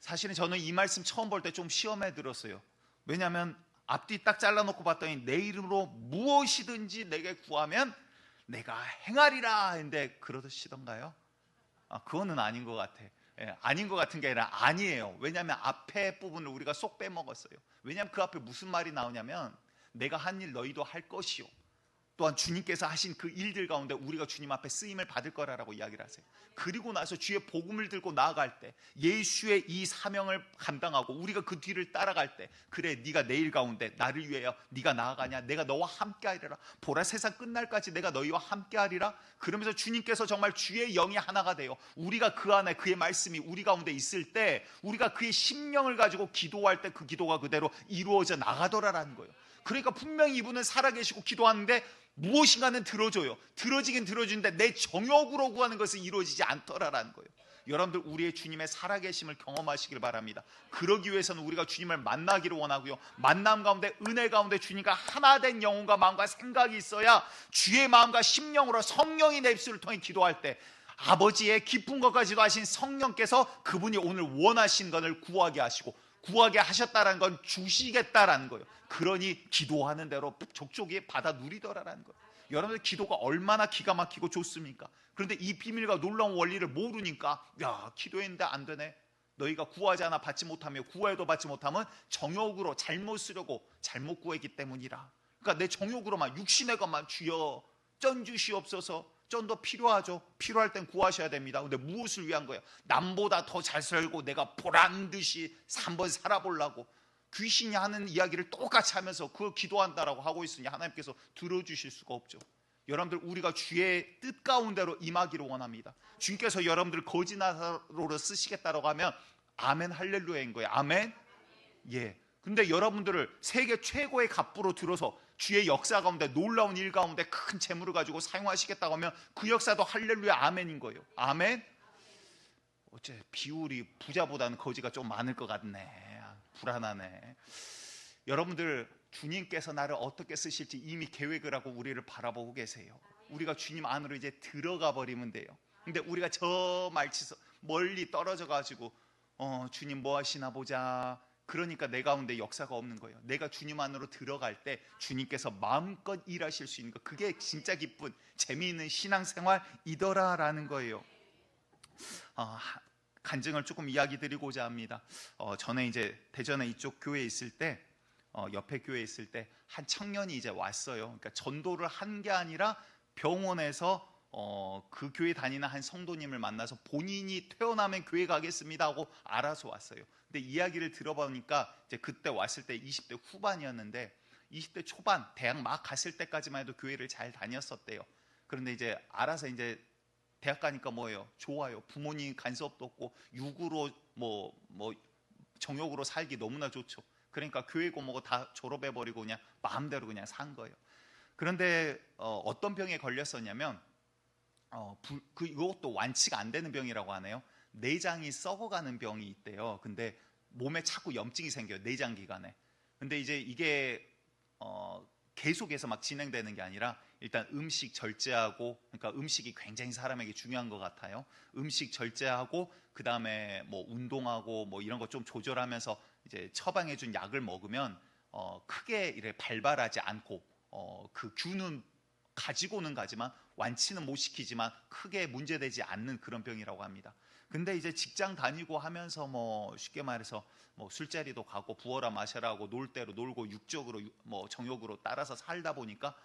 Speaker 2: 사실은 저는 이 말씀 처음 볼 때 좀 시험에 들었어요. 왜냐하면 앞뒤 딱 잘라놓고 봤더니 내 이름으로 무엇이든지 내게 구하면 내가 행하리라 했는데 그러시던가요? 그거는 아닌 것 같아. 아닌 것 같은 게 아니라 아니에요. 왜냐하면 앞에 부분을 우리가 쏙 빼먹었어요. 왜냐하면 그 앞에 무슨 말이 나오냐면 내가 한 일 너희도 할 것이요, 또한 주님께서 하신 그 일들 가운데 우리가 주님 앞에 쓰임을 받을 거라고 이야기를 하세요. 그리고 나서 주의 복음을 들고 나아갈 때, 예수의 이 사명을 감당하고 우리가 그 뒤를 따라갈 때, 그래 네가 내일 가운데 나를 위하여 네가 나아가냐, 내가 너와 함께 하리라. 보라 세상 끝날까지 내가 너희와 함께 하리라. 그러면서 주님께서 정말 주의 영이 하나가 되어 우리가 그 안에 그의 말씀이 우리 가운데 있을 때, 우리가 그의 심령을 가지고 기도할 때 그 기도가 그대로 이루어져 나가더라라는 거예요. 그러니까 분명히 이분은 살아계시고 기도하는데 무엇인가는 들어줘요. 들어지긴 들어주는데 내 정욕으로 구하는 것은 이루어지지 않더라라는 거예요. 여러분들 우리의 주님의 살아계심을 경험하시길 바랍니다. 그러기 위해서는 우리가 주님을 만나기를 원하고요, 만남 가운데 은혜 가운데 주님과 하나 된 영혼과 마음과 생각이 있어야 주의 마음과 심령으로 성령이 내 입술을 통해 기도할 때 아버지의 깊은 것까지도 하신 성령께서 그분이 오늘 원하신 것을 구하게 하시고, 구하게 하셨다는 건 주시겠다라는 거예요. 그러니 기도하는 대로 족족이 받아 누리더라라는 거예요. 여러분들 기도가 얼마나 기가 막히고 좋습니까? 그런데 이 비밀과 놀라운 원리를 모르니까 야, 기도했는데 안 되네, 너희가 구하지 않아 받지 못하며 구해도 받지 못하면 정욕으로 잘못 쓰려고 잘못 구했기 때문이라. 그러니까 내 정욕으로만, 육신의 것만 주여 전 주시옵소서. 좀 더 필요하죠. 필요할 땐 구하셔야 됩니다. 근데 무엇을 위한 거예요? 남보다 더 잘 살고 내가 보란 듯이 한번 살아보려고 귀신이 하는 이야기를 똑같이 하면서 그거 기도한다라고 하고 있으니 하나님께서 들어주실 수가 없죠. 여러분들 우리가 주의 뜻 가운데로 임하기를 원합니다. 주님께서 여러분들 거짓나사로로 쓰시겠다라고 하면 아멘 할렐루야인 거예요. 아멘. 예. 근데 여러분들을 세계 최고의 갑부로 들어서 주의 역사 가운데, 놀라운 일 가운데 큰 재물을 가지고 사용하시겠다고 하면 그 역사도 할렐루야 아멘인 거예요. 아멘. 어째 비율이 부자보다는 거지가 좀 많을 것 같네. 불안하네. 여러분들 주님께서 나를 어떻게 쓰실지 이미 계획을 하고 우리를 바라보고 계세요. 우리가 주님 안으로 이제 들어가 버리면 돼요. 근데 우리가 저 말치서 멀리 떨어져 가지고 주님 뭐 하시나 보자, 그러니까 내 가운데 역사가 없는 거예요. 내가 주님 안으로 들어갈 때 주님께서 마음껏 일하실 수 있는 거, 그게 진짜 기쁜 재미있는 신앙생활이더라라는 거예요. 간증을 조금 이야기 드리고자 합니다. 전에 이제 대전에 이쪽 교회에 있을 때, 옆에 교회에 있을 때 한 청년이 이제 왔어요. 그러니까 전도를 한 게 아니라 병원에서 그 교회 다니는 한 성도님을 만나서 본인이 퇴원하면 교회 가겠습니다 하고 알아서 왔어요. 근데 이야기를 들어보니까 이제 그때 왔을 때 20대 후반이었는데 20대 초반, 대학 막 갔을 때까지만 해도 교회를 잘 다녔었대요. 그런데 이제 알아서 이제 대학 가니까 뭐예요? 좋아요. 부모님 간섭도 없고 육으로 뭐 정욕으로 살기 너무나 좋죠. 그러니까 교회 고모고 다 졸업해버리고 그냥 마음대로 그냥 산 거예요. 그런데 어떤 병에 걸렸었냐면 이것도 완치가 안 되는 병이라고 하네요. 내장이 썩어가는 병이 있대요. 근데 몸에 자꾸 염증이 생겨요. 내장 기관에. 근데 이제 이게 계속해서 막 진행되는 게 아니라 일단 음식 절제하고, 그러니까 음식이 굉장히 사람에게 중요한 것 같아요. 음식 절제하고 그 다음에 뭐 운동하고 뭐 이런 거 좀 조절하면서 이제 처방해준 약을 먹으면 크게 이래 발발하지 않고 그 균은 가지고는 가지만 완치는 못 시키지만 크게 문제되지 않는 그런 병이라고 합니다. 근데 이제 직장 다니고 하면서 뭐 쉽게 말해서 뭐 술자리도 가고 부어라 마셔라 하고 놀 대로 놀고 육적으로 뭐 정욕으로 따라서 살다 보니까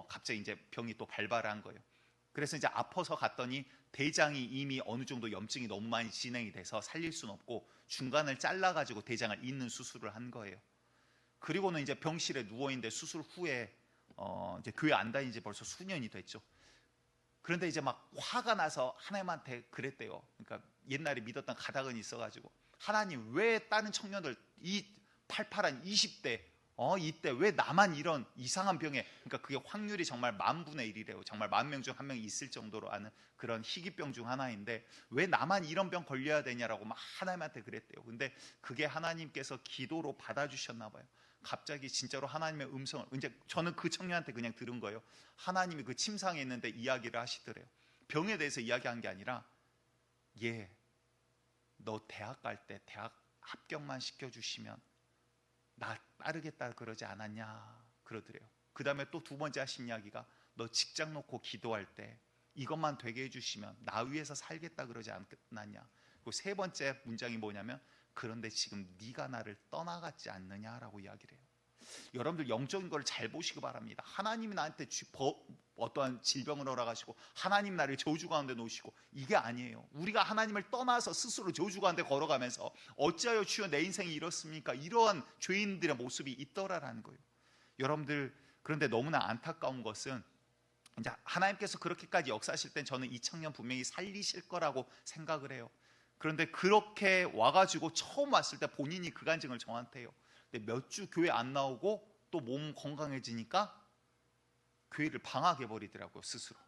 Speaker 2: 갑자기 이제 병이 또 발발한 거예요. 그래서 이제 아파서 갔더니 대장이 이미 어느 정도 염증이 너무 많이 진행이 돼서 살릴 수는 없고 중간을 잘라가지고 대장을 잇는 수술을 한 거예요. 그리고는 이제 병실에 누워 있는데 수술 후에 이제 교회 안 다닌 지 벌써 수년이 됐죠. 그런데 이제 막 화가 나서 하나님한테 그랬대요. 그러니까 옛날에 믿었던 가닥은 있어가지고, 하나님 왜 다른 청년들 이 팔팔한 20대 이때 왜 나만 이런 이상한 병에, 그러니까 그게 확률이 정말 10,000분의 1이래요. 정말 10,000명 중 1명이 있을 정도로 아는 그런 희귀병 중 하나인데 왜 나만 이런 병 걸려야 되냐라고 막 하나님한테 그랬대요. 근데 그게 하나님께서 기도로 받아주셨나 봐요. 갑자기 진짜로 하나님의 음성을, 이제 저는 그 청년한테 그냥 들은 거예요. 하나님이 그 침상에 있는데 이야기를 하시더래요. 병에 대해서 이야기한 게 아니라, 너 대학 갈 때 대학 합격만 시켜주시면 나 따르겠다 그러지 않았냐 그러더래요. 그 다음에 또 두 번째 하신 이야기가, 너 직장 놓고 기도할 때 이것만 되게 해주시면 나 위해서 살겠다 그러지 않았냐. 그리고 세 번째 문장이 뭐냐면, 그런데 지금 네가 나를 떠나갔지 않느냐라고 이야기를 해요. 여러분들 영적인 걸 잘 보시기 바랍니다. 하나님이 나한테 어떠한 질병을 허락하시고 하나님 나를 저주 가운데 놓으시고 이게 아니에요. 우리가 하나님을 떠나서 스스로 저주 가운데 걸어가면서 어찌하여 주여 내 인생이 이렇습니까? 이러한 죄인들의 모습이 있더라라는 거예요. 여러분들, 그런데 너무나 안타까운 것은, 이제 하나님께서 그렇게까지 역사하실 땐 저는 이 청년 분명히 살리실 거라고 생각을 해요. 그런데 그렇게 와가지고 처음 왔을 때 본인이 그 간증을 저한테 해요. 근데 몇 주 교회 안 나오고 또 몸 건강해지니까 교회를 방학해버리더라고요, 스스로.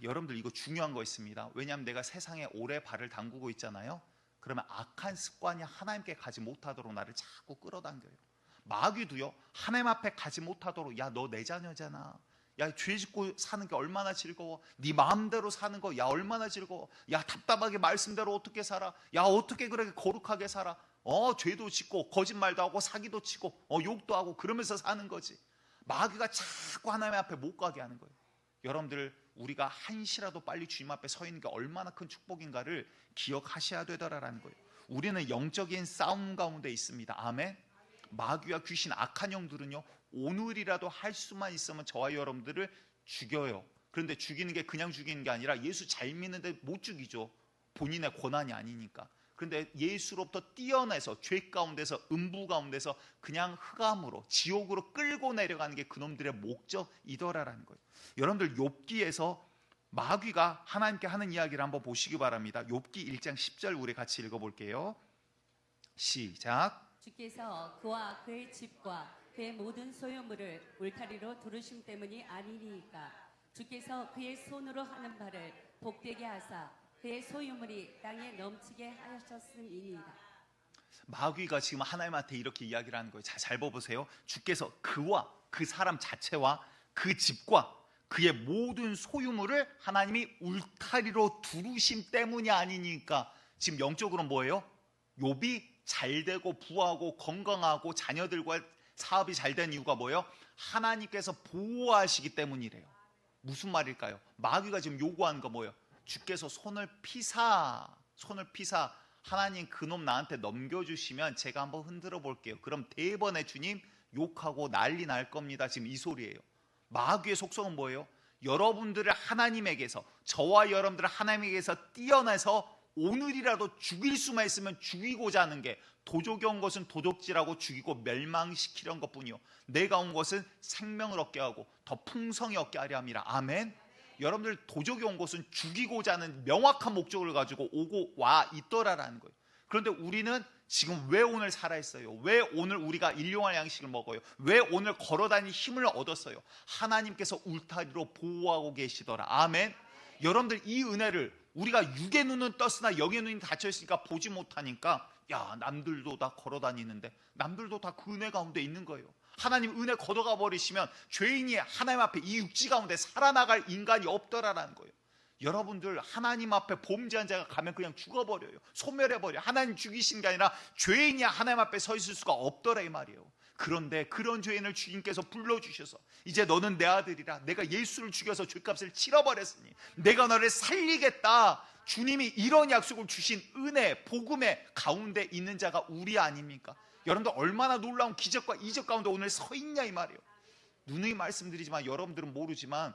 Speaker 2: 여러분들 이거 중요한 거 있습니다. 왜냐하면 내가 세상에 오래 발을 담그고 있잖아요. 그러면 악한 습관이 하나님께 가지 못하도록 나를 자꾸 끌어당겨요. 마귀도요, 하나님 앞에 가지 못하도록, 야 너 내 자녀잖아, 야 죄 짓고 사는 게 얼마나 즐거워, 네 마음대로 사는 거 야 얼마나 즐거워, 야 답답하게 말씀대로 어떻게 살아, 야 어떻게 그렇게 거룩하게 살아, 죄도 짓고 거짓말도 하고 사기도 치고 욕도 하고 그러면서 사는 거지. 마귀가 자꾸 하나님 앞에 못 가게 하는 거예요. 여러분들, 우리가 한시라도 빨리 주님 앞에 서 있는 게 얼마나 큰 축복인가를 기억하셔야 되더라라는 거예요. 우리는 영적인 싸움 가운데 있습니다. 아멘. 마귀와 귀신, 악한 영들은요, 오늘이라도 할 수만 있으면 저와 여러분들을 죽여요. 그런데 죽이는 게 그냥 죽이는 게 아니라 예수 잘 믿는데 못 죽이죠. 본인의 권한이 아니니까. 그런데 예수로부터 떼어내서 죄 가운데서, 음부 가운데서 그냥 흑암으로, 지옥으로 끌고 내려가는 게 그놈들의 목적이더라라는 거예요. 여러분들, 욥기에서 마귀가 하나님께 하는 이야기를 한번 보시기 바랍니다. 욥기 1장 10절 우리 같이 읽어볼게요. 시작.
Speaker 3: 주께서 그와 그의 집과 그의 모든 소유물을 울타리로 두르심 때문이 아니니까 주께서 그의 손으로 하는 바를 복되게 하사 그의 소유물이 땅에 넘치게 하셨음이니이다.
Speaker 2: 마귀가 지금 하나님한테 이렇게 이야기를 하는 거예요. 잘 봐보세요. 주께서 그와 그 사람 자체와 그 집과 그의 모든 소유물을 하나님이 울타리로 두르심 때문이 아니니까, 지금 영적으로 뭐예요? 욥이 잘되고 부하고 건강하고 자녀들과 사업이 잘 된 이유가 뭐예요? 하나님께서 보호하시기 때문이래요. 무슨 말일까요? 마귀가 지금 요구하는 거 뭐예요? 주께서 손을 피사 하나님 그놈 나한테 넘겨주시면 제가 한번 흔들어 볼게요. 그럼 대번에 주님 욕하고 난리 날 겁니다. 지금 이 소리예요. 마귀의 속성은 뭐예요? 여러분들을 하나님에게서, 저와 여러분들을 하나님에게서 떼어내서 오늘이라도 죽일 수만 있으면 죽이고자 하는 게, 도적이 온 것은 도적질하고 죽이고 멸망시키려는 것뿐이요, 내가 온 것은 생명을 얻게 하고 더 풍성히 얻게 하려 함이라. 아멘. 여러분들, 도적이 온 것은 죽이고자 하는 명확한 목적을 가지고 오고 와 있더라라는 거예요. 그런데 우리는 지금 왜 오늘 살아있어요? 왜 오늘 우리가 일용할 양식을 먹어요? 왜 오늘 걸어다니는 힘을 얻었어요? 하나님께서 울타리로 보호하고 계시더라. 아멘. 여러분들 이 은혜를 우리가 육의 눈은 떴으나 영의 눈이 닫혀있으니까 보지 못하니까 야, 남들도 다 걸어다니는데 남들도 다 그 은혜 가운데 있는 거예요. 하나님 은혜 걷어가 버리시면 죄인이 하나님 앞에 이 육지 가운데 살아나갈 인간이 없더라라는 거예요. 여러분들 하나님 앞에 범죄한 자가 가면 그냥 죽어버려요. 소멸해버려요. 하나님 죽이신 게 아니라 죄인이 하나님 앞에 서 있을 수가 없더라 이 말이에요. 그런데 그런 죄인을 주님께서 불러주셔서 이제 너는 내 아들이라, 내가 예수를 죽여서 죄값을 치러버렸으니 내가 너를 살리겠다. 주님이 이런 약속을 주신 은혜, 복음의 가운데 있는 자가 우리 아닙니까? 여러분들 얼마나 놀라운 기적과 이적 가운데 오늘 서 있냐 이 말이에요. 누누이 말씀드리지만 여러분들은 모르지만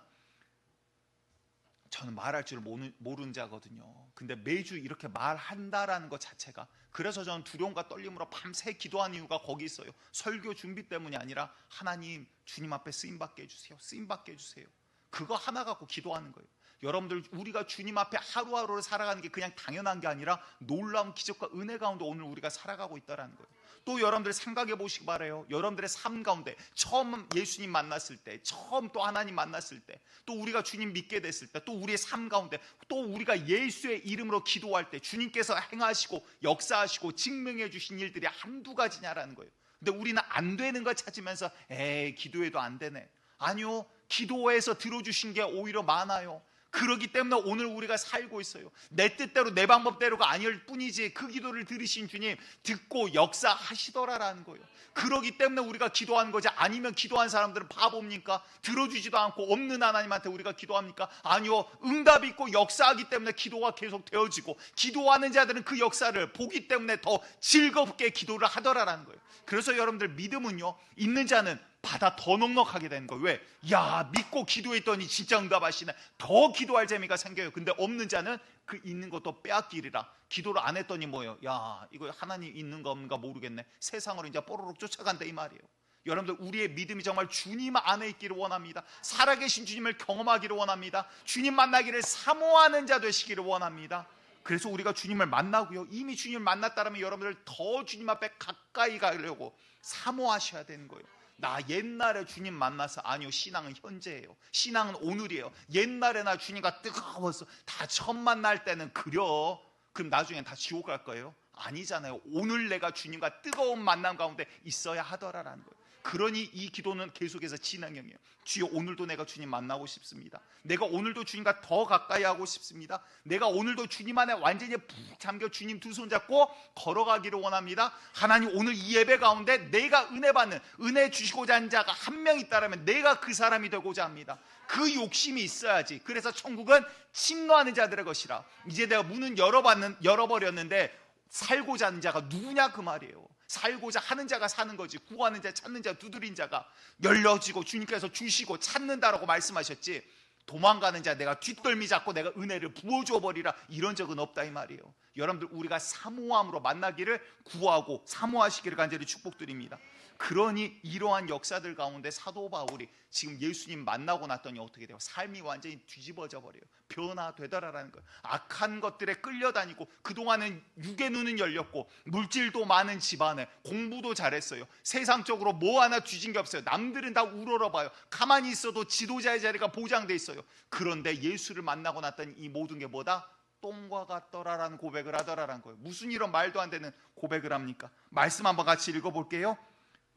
Speaker 2: 저는 말할 줄 모르는 자거든요. 근데 매주 이렇게 말한다라는 것 자체가, 그래서 저는 두려움과 떨림으로 밤새 기도한 이유가 거기 있어요. 설교 준비 때문이 아니라 하나님 주님 앞에 쓰임받게 해주세요. 쓰임받게 해주세요. 그거 하나 갖고 기도하는 거예요. 여러분들 우리가 주님 앞에 하루하루를 살아가는 게 그냥 당연한 게 아니라 놀라운 기적과 은혜 가운데 오늘 우리가 살아가고 있다는 거예요. 또 여러분들 생각해 보시기 바라요. 여러분들의 삶 가운데 처음 예수님 만났을 때, 처음 또 하나님 만났을 때, 또 우리가 주님 믿게 됐을 때, 또 우리의 삶 가운데 또 우리가 예수의 이름으로 기도할 때 주님께서 행하시고 역사하시고 증명해 주신 일들이 한두 가지냐라는 거예요. 근데 우리는 안 되는 걸 찾으면서 에이 기도해도 안 되네. 아니요, 기도해서 들어주신 게 오히려 많아요. 그렇기 때문에 오늘 우리가 살고 있어요. 내 뜻대로 내 방법대로가 아닐 뿐이지 그 기도를 들으신 주님 듣고 역사하시더라라는 거예요. 그렇기 때문에 우리가 기도하는 거지, 아니면 기도한 사람들은 바보입니까? 들어주지도 않고 없는 하나님한테 우리가 기도합니까? 아니요, 응답이 있고 역사하기 때문에 기도가 계속 되어지고 기도하는 자들은 그 역사를 보기 때문에 더 즐겁게 기도를 하더라라는 거예요. 그래서 여러분들 믿음은요, 있는 자는 바다 더 넉넉하게 되는 거예요. 왜? 야, 믿고 기도했더니 진짜 응답하시네. 더 기도할 재미가 생겨요. 근데 없는 자는 그 있는 것도 빼앗기리라. 기도를 안 했더니 뭐예요? 야, 이거 하나님 있는 가 없는가 모르겠네. 세상으로 이제 뽀로록 쫓아간다 이 말이에요. 여러분들 우리의 믿음이 정말 주님 안에 있기를 원합니다. 살아계신 주님을 경험하기를 원합니다. 주님 만나기를 사모하는 자 되시기를 원합니다. 그래서 우리가 주님을 만나고요, 이미 주님을 만났다면 여러분들 더 주님 앞에 가까이 가려고 사모하셔야 되는 거예요. 나 옛날에 주님 만나서, 아니요, 신앙은 현재예요. 신앙은 오늘이에요. 옛날에 나 주님과 뜨거웠어. 다 처음 만날 때는 그려. 그럼 나중엔 다 지옥 갈 거예요? 아니잖아요. 오늘 내가 주님과 뜨거운 만남 가운데 있어야 하더라라는 거예요. 그러니 이 기도는 계속해서 진행형이에요. 주여, 오늘도 내가 주님 만나고 싶습니다. 내가 오늘도 주님과 더 가까이 하고 싶습니다. 내가 오늘도 주님 안에 완전히 푹 잠겨 주님 두 손 잡고 걸어가기를 원합니다. 하나님, 오늘 이 예배 가운데 내가 은혜 받는, 은혜 주시고자 하는 자가 한 명 있다면 내가 그 사람이 되고자 합니다. 그 욕심이 있어야지. 그래서 천국은 침노하는 자들의 것이라. 이제 내가 문은 열어버렸는데 살고자 하는 자가 누구냐 그 말이에요. 살고자 하는 자가 사는 거지, 구하는 자, 찾는 자, 두드린 자가 열려지고 주님께서 주시고 찾는다라고 말씀하셨지, 도망가는 자 내가 뒷덜미 잡고 내가 은혜를 부어줘 버리라, 이런 적은 없다 이 말이에요. 여러분들 우리가 사모함으로 만나기를 구하고 사모하시기를 간절히 축복드립니다. 그러니 이러한 역사들 가운데 사도 바울이 지금 예수님 만나고 났더니 어떻게 돼요? 삶이 완전히 뒤집어져 버려요. 변화되더라라는 거예요. 악한 것들에 끌려다니고, 그동안은 육의 눈은 열렸고 물질도 많은 집안에 공부도 잘했어요. 세상적으로 뭐 하나 뒤진 게 없어요. 남들은 다 우러러봐요. 가만히 있어도 지도자의 자리가 보장돼 있어요. 그런데 예수를 만나고 났더니 이 모든 게 뭐다? 똥과 같더라라는 고백을 하더라라는 거예요. 무슨 이런 말도 안 되는 고백을 합니까? 말씀 한번 같이 읽어볼게요.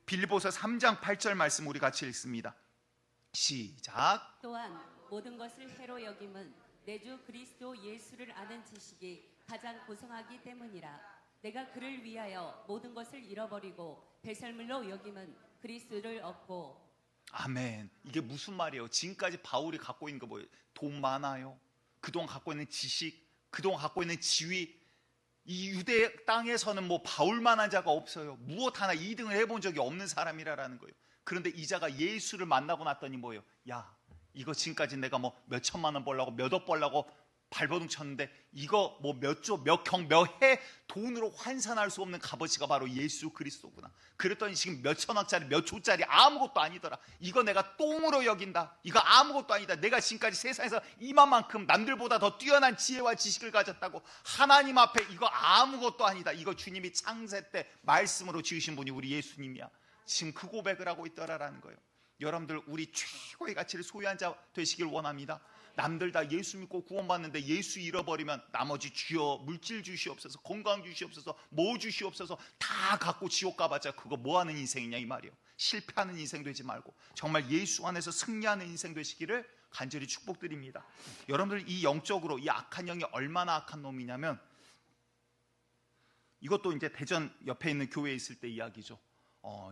Speaker 2: 빌립보서 3장 8절 말씀 우리 같이 읽습니다. 시작.
Speaker 3: 또한 모든 것을 해로 여김은 내 주 그리스도 예수를 아는 지식이 가장 고성하기 때문이라. 내가 그를 위하여 모든 것을 잃어버리고 배설물로 여김은 그리스도를 얻고.
Speaker 2: 아멘. 이게 무슨 말이에요? 지금까지 바울이 갖고 있는 거 뭐예요? 돈 많아요. 그동안 갖고 있는 지식, 그동안 갖고 있는 지위. 이 유대 땅에서는 뭐 바울만한 자가 없어요. 무엇 하나 2등을 해본 적이 없는 사람이라는 거예요. 그런데 이 자가 예수를 만나고 났더니 뭐예요? 야, 이거 지금까지 내가 뭐 몇 천만 원 벌라고 몇 억 벌라고 발버둥 쳤는데 이거 뭐 몇 조, 몇 경, 몇 해 돈으로 환산할 수 없는 값어치가 바로 예수 그리스도구나. 그랬더니 지금 몇 천억짜리, 몇 조짜리 아무것도 아니더라. 이거 내가 똥으로 여긴다. 이거 아무것도 아니다. 내가 지금까지 세상에서 이만큼 남들보다 더 뛰어난 지혜와 지식을 가졌다고. 하나님 앞에 이거 아무것도 아니다. 이거 주님이 창세 때 말씀으로 지으신 분이 우리 예수님이야. 지금 그 고백을 하고 있더라라는 거예요. 여러분들, 우리 최고의 가치를 소유한 자 되시길 원합니다. 남들 다 예수 믿고 구원받는데 예수 잃어버리면 나머지 주여 물질 주시옵소서, 건강 주시옵소서, 뭐 주시옵소서 다 갖고 지옥 가봤자 그거 뭐하는 인생이냐 이 말이에요. 실패하는 인생 되지 말고 정말 예수 안에서 승리하는 인생 되시기를 간절히 축복드립니다. 여러분들, 이 영적으로 이 악한 영이 얼마나 악한 놈이냐면, 이것도 이제 대전 옆에 있는 교회에 있을 때 이야기죠.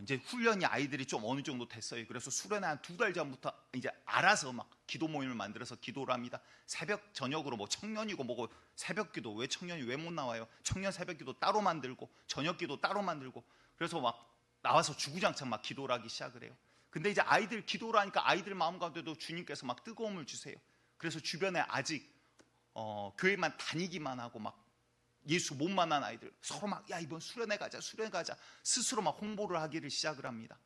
Speaker 2: 이제 훈련이 아이들이 좀 어느 정도 됐어요. 그래서 수련회 한 2달 전부터 이제 알아서 막 기도 모임을 만들어서 기도를 합니다. 새벽 저녁으로 뭐 청년이고 뭐고 새벽 기도, 왜 청년이 왜 못 나와요? 청년 새벽 기도 따로 만들고 저녁 기도 따로 만들고, 그래서 막 나와서 주구장창 막 기도를 하기 시작을 해요. 근데 이제 아이들 기도를 하니까 아이들 마음 가운데도 주님께서 막 뜨거움을 주세요. 그래서 주변에 아직 교회만 다니기만 하고 막 예수 못 만난 아이들 서로 막, 야, 이번 수련회 가자, 수련회 가자, 스스로 막 홍보를 하기를 시작을 합니다.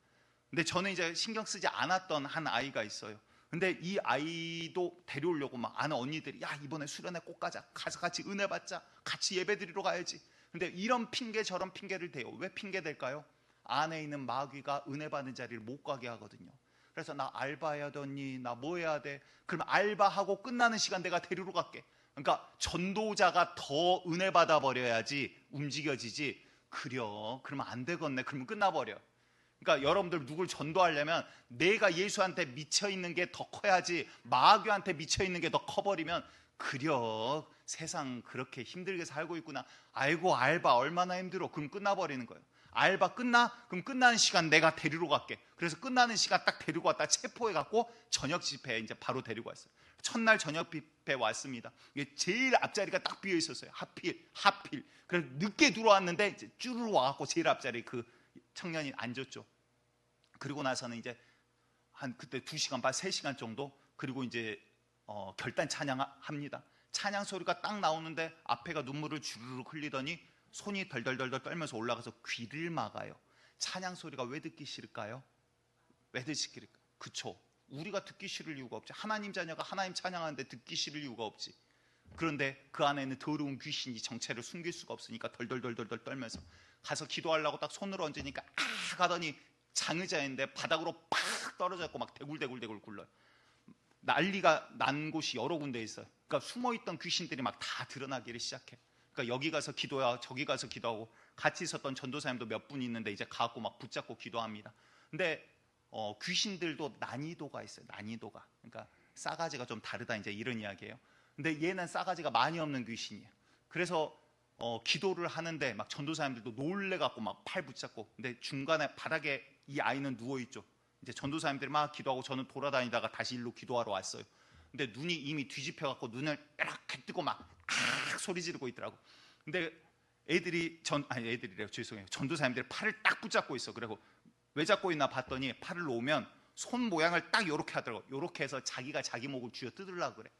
Speaker 2: 근데 저는 이제 신경 쓰지 않았던 한 아이가 있어요. 근데 이 아이도 데려오려고 막 아는 언니들이, 야, 이번에 수련회 꼭 가자, 가서 같이 은혜 받자, 같이 예배 드리러 가야지. 근데 이런 핑계 저런 핑계를 대요. 왜 핑계 될까요? 안에 있는 마귀가 은혜 받는 자리를 못 가게 하거든요. 그래서 나 알바해야 되니, 나 뭐 해야 돼? 그럼 알바하고 끝나는 시간 내가 데리러 갈게. 그러니까 전도자가 더 은혜 받아 버려야지 움직여지지. 그러면 안 되겠네. 그러면 끝나버려. 그러니까 여러분들, 누굴 전도하려면 내가 예수한테 미쳐 있는 게 더 커야지, 마귀한테 미쳐 있는 게 더 커버리면, 세상 그렇게 힘들게 살고 있구나, 아이고 알바 얼마나 힘들어, 그럼 끝나버리는 거예요. 알바 끝나? 그럼 끝나는 시간 내가 데리러 갈게. 그래서 끝나는 시간 딱 데리고 왔다 체포해 갖고 저녁 집회에 이제 바로 데리고 왔어요. 첫날 저녁 집회 왔습니다. 이게 제일 앞자리가 딱 비어 있었어요. 하필. 그래서 늦게 들어왔는데 이제 쭈르르 와갖고 제일 앞자리 그 청년이 앉았죠. 그리고 나서는 이제 한 그때 2시간 반, 3시간 정도, 그리고 이제 결단 찬양합니다. 찬양 소리가 딱 나오는데 앞에가 눈물을 주르륵 흘리더니 손이 덜덜덜덜 떨면서 올라가서 귀를 막아요. 찬양 소리가 왜 듣기 싫을까요? 왜 듣기 싫을까? 그쵸, 우리가 듣기 싫을 이유가 없지. 하나님 자녀가 하나님 찬양하는데 듣기 싫을 이유가 없지. 그런데 그 안에 있는 더러운 귀신이 정체를 숨길 수가 없으니까 덜덜덜덜 떨면서 가서 기도하려고 딱 손을 얹으니까 가더니 장의자인데 바닥으로 팍 떨어졌고 막 대굴대굴 굴러요. 난리가 난 곳이 여러 군데 있어요. 그러니까 숨어있던 귀신들이 막 다 드러나기를 시작해. 그러니까 여기 가서 기도야, 저기 가서 기도하고, 같이 있었던 전도사님도 몇 분 있는데 이제 가고 막 붙잡고 기도합니다. 근데 귀신들도 난이도가 있어요. 난이도가. 그러니까 싸가지가 좀 다르다, 이제 이런 이야기예요. 근데 얘는 싸가지가 많이 없는 귀신이에요. 그래서 기도를 하는데 막 전도사님들도 놀래갖고 막 팔 붙잡고, 근데 중간에 바닥에 이 아이는 누워있죠. 이제 전도사님들이 막 기도하고 저는 돌아다니다가 다시 일로 기도하러 왔어요. 근데 눈이 이미 뒤집혀갖고 눈을 이렇게 뜨고 막 소리 지르고 있더라고. 근데 애들이래요. 죄송해요. 전도사님들이 팔을 딱 붙잡고 있어. 그리고 왜 잡고 있나 봤더니 팔을 놓으면 손 모양을 딱 요렇게 하더라고. 요렇게 해서 자기가 자기 목을 쥐어 뜯으려고 그래.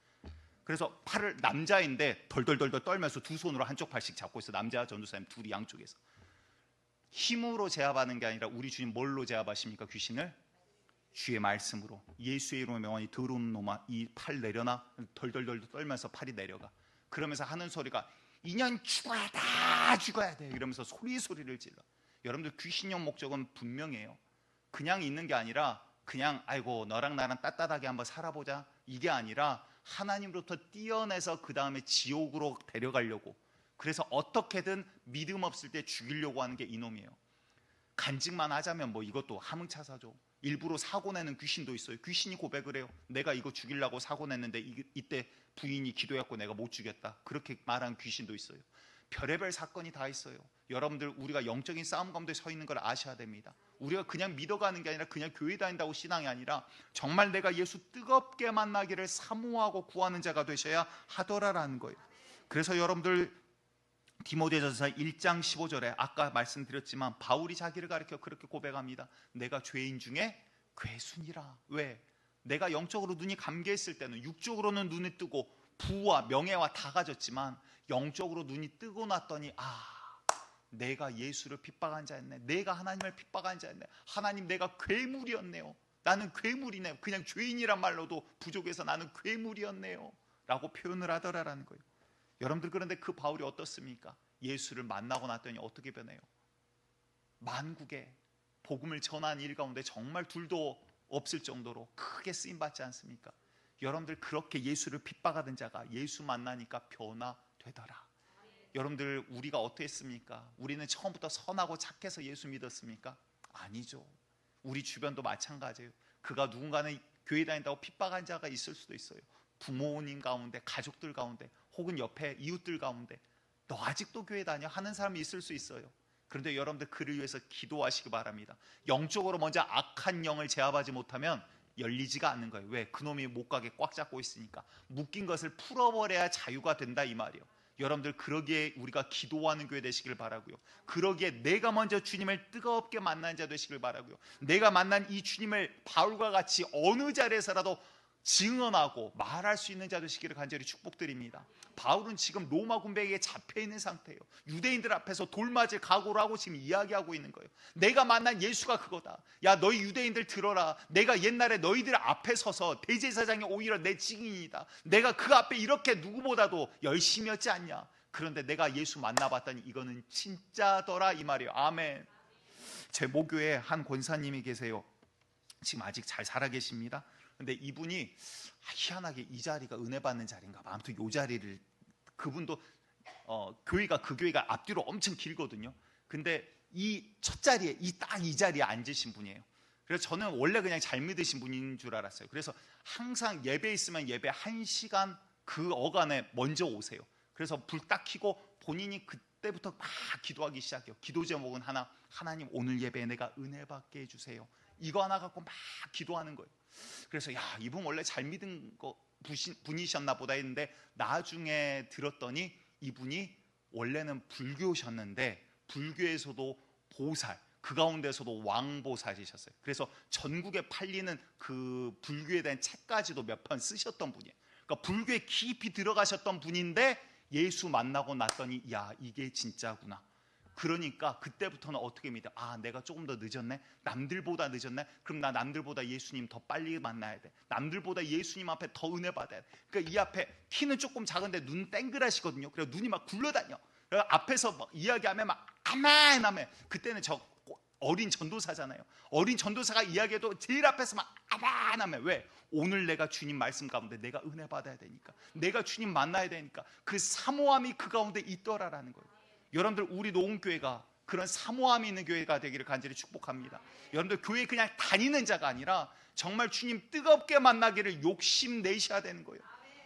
Speaker 2: 그래서 팔을, 남자인데 덜덜덜 떨면서 두 손으로 한쪽 팔씩 잡고 있어. 남자 전도사님 둘이 양쪽에서. 힘으로 제압하는 게 아니라 우리 주님 뭘로 제압하십니까? 귀신을 주의 말씀으로. 예수의 이름의 명하니 더러운 놈아, 이 팔 내려놔. 덜덜덜 떨면서 팔이 내려가. 그러면서 하는 소리가, 인연 죽어야 돼 이러면서 소리를 질러. 여러분들, 귀신용 목적은 분명해요. 그냥 있는 게 아니라 그냥 아이고 너랑 나랑 따뜻하게 한번 살아보자, 이게 아니라 하나님으로부터 띄어내서 그 다음에 지옥으로 데려가려고, 그래서 어떻게든 믿음 없을 때 죽이려고 하는 게 이놈이에요. 간직만 하자면 뭐 이것도 하문차사죠. 일부러 사고 내는 귀신도 있어요. 귀신이 고백을 해요. 내가 이거 죽이려고 사고 냈는데 이때 부인이 기도했고 내가 못 죽였다, 그렇게 말하는 귀신도 있어요. 별의별 사건이 다 있어요. 여러분들, 우리가 영적인 싸움 가운데 서 있는 걸 아셔야 됩니다. 우리가 그냥 믿어가는 게 아니라 그냥 교회 다닌다고 신앙이 아니라 정말 내가 예수 뜨겁게 만나기를 사모하고 구하는 자가 되셔야 하더라라는 거예요. 그래서 여러분들, 디모데전서 1장 15절에 아까 말씀드렸지만 바울이 자기를 가리켜 그렇게 고백합니다. 내가 죄인 중에 괴순이라. 왜? 내가 영적으로 눈이 감개했을 때는, 육적으로는 눈이 뜨고 부와 명예와 다 가졌지만 영적으로 눈이 뜨고 났더니 내가 예수를 핍박한 자였네. 내가 하나님을 핍박한 자였네. 하나님, 내가 괴물이었네요. 나는 괴물이네요. 그냥 죄인이란 말로도 부족해서 나는 괴물이었네요 라고 표현을 하더라라는 거예요. 여러분들, 그런데 그 바울이 어떻습니까? 예수를 만나고 났더니 어떻게 변해요? 만국에 복음을 전한 일 가운데 정말 둘도 없을 정도로 크게 쓰임받지 않습니까? 여러분들, 그렇게 예수를 핍박하던 자가 예수 만나니까 변화되더라. 여러분들, 우리가 어땠습니까? 우리는 처음부터 선하고 착해서 예수 믿었습니까? 아니죠. 우리 주변도 마찬가지예요. 그가 누군가는 교회 다닌다고 핍박한 자가 있을 수도 있어요. 부모님 가운데, 가족들 가운데, 혹은 옆에 이웃들 가운데 너 아직도 교회 다녀? 하는 사람이 있을 수 있어요. 그런데 여러분들, 그를 위해서 기도하시기 바랍니다. 영적으로 먼저 악한 영을 제압하지 못하면 열리지가 않는 거예요. 왜? 그놈이 못 가게 꽉 잡고 있으니까. 묶인 것을 풀어버려야 자유가 된다 이 말이에요. 여러분들, 그러기에 우리가 기도하는 교회 되시길 바라고요. 그러기에 내가 먼저 주님을 뜨겁게 만난 자 되시길 바라고요. 내가 만난 이 주님을 바울과 같이 어느 자리에서라도 증언하고 말할 수 있는 자 되시기를 간절히 축복드립니다. 바울은 지금 로마 군병에게 잡혀있는 상태예요. 유대인들 앞에서 돌맞을 각오를 하고 지금 이야기하고 있는 거예요. 내가 만난 예수가 그거다. 야, 너희 유대인들 들어라. 내가 옛날에 너희들 앞에 서서 대제사장이 오히려 내 증인이다. 내가 그 앞에 이렇게 누구보다도 열심히였지 않냐. 그런데 내가 예수 만나봤더니 이거는 진짜더라 이 말이에요. 아멘. 제 모교에 한 권사님이 계세요. 지금 아직 잘 살아계십니다. 근데 이분이 희한하게 이 자리가 은혜 받는 자리인가 봐. 아무튼 이 자리를, 그분도 교회가, 그 교회가 앞뒤로 엄청 길거든요. 근데 이 첫 자리에, 딱 이 자리에 앉으신 분이에요. 그래서 저는 원래 그냥 잘 믿으신 분인 줄 알았어요. 그래서 항상 예배 있으면 예배 1시간 그 어간에 먼저 오세요. 그래서 불 딱 켜고 본인이 그때부터 막 기도하기 시작해요. 기도 제목은 하나, 하나님 오늘 예배에 내가 은혜 받게 해주세요. 이거 하나 갖고 막 기도하는 거예요. 그래서 야, 이분 원래 잘 믿은 분이셨나 보다 했는데 나중에 들었더니 이분이 원래는 불교셨는데 불교에서도 보살, 그 가운데서도 왕보살이셨어요. 그래서 전국에 팔리는 그 불교에 대한 책까지도 몇 편 쓰셨던 분이에요. 그러니까 불교에 깊이 들어가셨던 분인데 예수 만나고 났더니 야, 이게 진짜구나. 그러니까 그때부터는 어떻게 믿어? 내가 조금 더 늦었네? 남들보다 늦었네? 그럼 나 남들보다 예수님 더 빨리 만나야 돼. 남들보다 예수님 앞에 더 은혜 받아야 돼. 그러니까 이 앞에 키는 조금 작은데 눈 땡그라시거든요. 그래서 눈이 막 굴러다녀. 그래서 앞에서 막 이야기하면 막 아멘 아멘. 그때는 저 어린 전도사잖아요. 어린 전도사가 이야기해도 제일 앞에서 막 아멘 아멘. 왜? 오늘 내가 주님 말씀 가운데 내가 은혜 받아야 되니까, 내가 주님 만나야 되니까 그 사모함이 그 가운데 있더라라는 거예요. 여러분들, 우리 노은교회가 그런 사모함이 있는 교회가 되기를 간절히 축복합니다. 여러분들, 교회 그냥 다니는 자가 아니라 정말 주님 뜨겁게 만나기를 욕심내셔야 되는 거예요.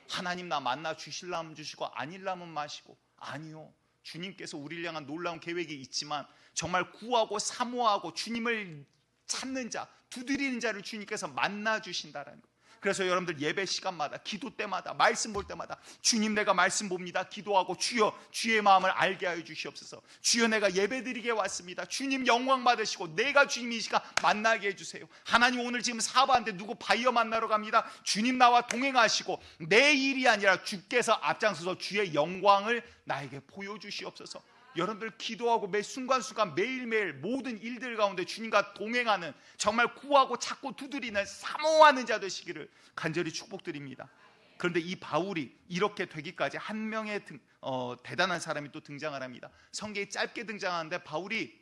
Speaker 2: 하나님 나 만나 주실라면 주시고 아닐라면 마시고. 아니요, 주님께서 우리를 향한 놀라운 계획이 있지만 정말 구하고 사모하고 주님을 찾는 자, 두드리는 자를 주님께서 만나 주신다라는 거예요. 그래서 여러분들, 예배 시간마다, 기도 때마다, 말씀 볼 때마다 주님, 내가 말씀 봅니다. 기도하고 주여, 주의 마음을 알게 하여 주시옵소서. 주여, 내가 예배 드리게 왔습니다. 주님 영광 받으시고 내가 주님 이 시간 만나게 해주세요. 하나님, 오늘 지금 사바한테 누구 바이어 만나러 갑니다. 주님 나와 동행하시고 내 일이 아니라 주께서 앞장서서 주의 영광을 나에게 보여주시옵소서. 여러분들, 기도하고 매 순간순간 매일매일 모든 일들 가운데 주님과 동행하는, 정말 구하고 찾고 두드리는 사모하는 자 되시기를 간절히 축복드립니다. 그런데 이 바울이 이렇게 되기까지 한 명의 대단한 사람이 또 등장을 합니다. 성경이 짧게 등장하는데 바울이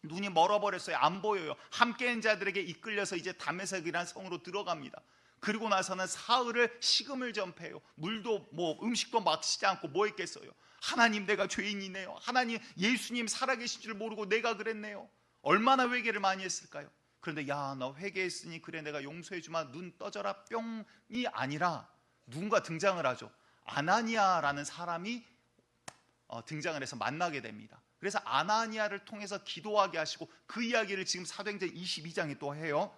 Speaker 2: 눈이 멀어버렸어요. 안 보여요. 함께한 자들에게 이끌려서 이제 다메섹이라는 성으로 들어갑니다. 그리고 나서는 사흘을 식음을 전폐해요. 물도 음식도 막시지 않고 뭐 했겠어요. 하나님, 내가 죄인이네요. 하나님, 예수님 살아계신 줄 모르고 내가 그랬네요. 얼마나 회개를 많이 했을까요? 그런데 야, 너 회개했으니 그래 내가 용서해주마, 눈 떠져라 뿅이 아니라 누군가 등장을 하죠. 아나니아라는 사람이 등장을 해서 만나게 됩니다. 그래서 아나니아를 통해서 기도하게 하시고 그 이야기를 지금 사도행전 22장에 또 해요.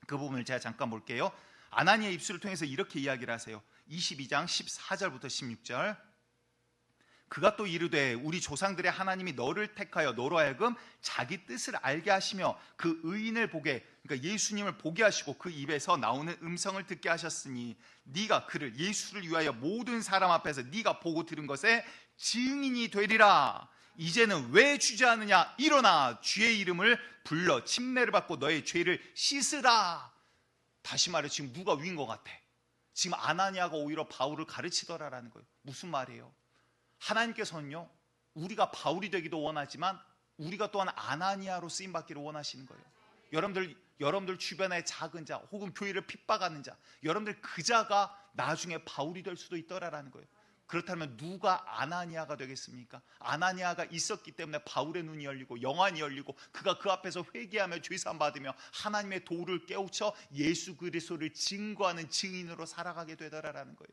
Speaker 2: 그 부분을 제가 잠깐 볼게요. 아나니아 입술을 통해서 이렇게 이야기를 하세요. 22장 14절부터 16절. 그가 또 이르되 우리 조상들의 하나님이 너를 택하여 너로 하여금 자기 뜻을 알게 하시며 그 의인을 보게, 그러니까 예수님을 보게 하시고 그 입에서 나오는 음성을 듣게 하셨으니 네가 그를, 예수를 위하여 모든 사람 앞에서 네가 보고 들은 것에 증인이 되리라. 이제는 왜 주저하느냐? 일어나 주의 이름을 불러 침례를 받고 너의 죄를 씻으라. 다시 말해, 지금 누가 위인 것 같아? 지금 아나니아가 오히려 바울을 가르치더라라는 거예요. 무슨 말이에요? 하나님께서는요, 우리가 바울이 되기도 원하지만 우리가 또한 아나니아로 쓰임받기를 원하시는 거예요. 여러분들 주변의 작은 자 혹은 교회를 핍박하는 자, 여러분들 그 자가 나중에 바울이 될 수도 있더라라는 거예요. 그렇다면 누가 아나니아가 되겠습니까? 아나니아가 있었기 때문에 바울의 눈이 열리고 영안이 열리고 그가 그 앞에서 회개하며 죄사함 받으며 하나님의 도를 깨우쳐 예수 그리스도를 증거하는 증인으로 살아가게 되더라라는 거예요.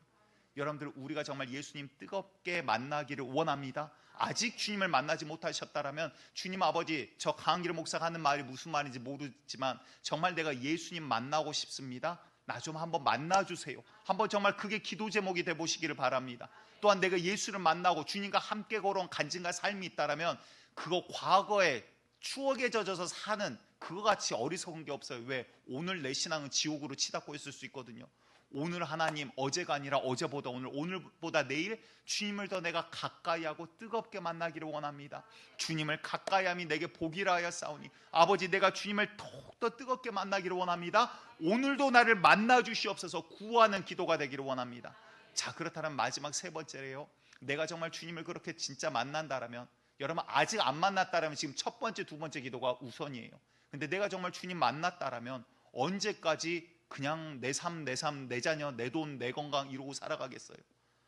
Speaker 2: 여러분들, 우리가 정말 예수님 뜨겁게 만나기를 원합니다. 아직 주님을 만나지 못하셨다라면, 주님 아버지, 저 강한길 목사가 하는 말이 무슨 말인지 모르지만 정말 내가 예수님 만나고 싶습니다. 나 좀 한번 만나주세요. 한번 정말 그게 기도 제목이 되보시기를 바랍니다. 또한 내가 예수를 만나고 주님과 함께 걸어온 간증과 삶이 있다라면 그거 과거에 추억에 젖어서 사는 그거 같이 어리석은 게 없어요. 왜? 오늘 내 신앙은 지옥으로 치닫고 있을 수 있거든요. 오늘 하나님, 어제가 아니라 어제보다 오늘, 오늘보다 내일 주님을 더 내가 가까이 하고 뜨겁게 만나기를 원합니다. 주님을 가까이 함이 내게 복이라 하여 싸우니 아버지, 내가 주님을 더욱더 뜨겁게 만나기를 원합니다. 오늘도 나를 만나 주시옵소서 구하는 기도가 되기를 원합니다. 자, 그렇다면 마지막 세 번째래요. 내가 정말 주님을 그렇게 진짜 만난다라면, 여러분 아직 안 만났다라면 지금 첫 번째, 두 번째 기도가 우선이에요. 근데 내가 정말 주님 만났다라면 언제까지 그냥 내 삶, 내 자녀, 내 돈, 내 건강 이러고 살아가겠어요?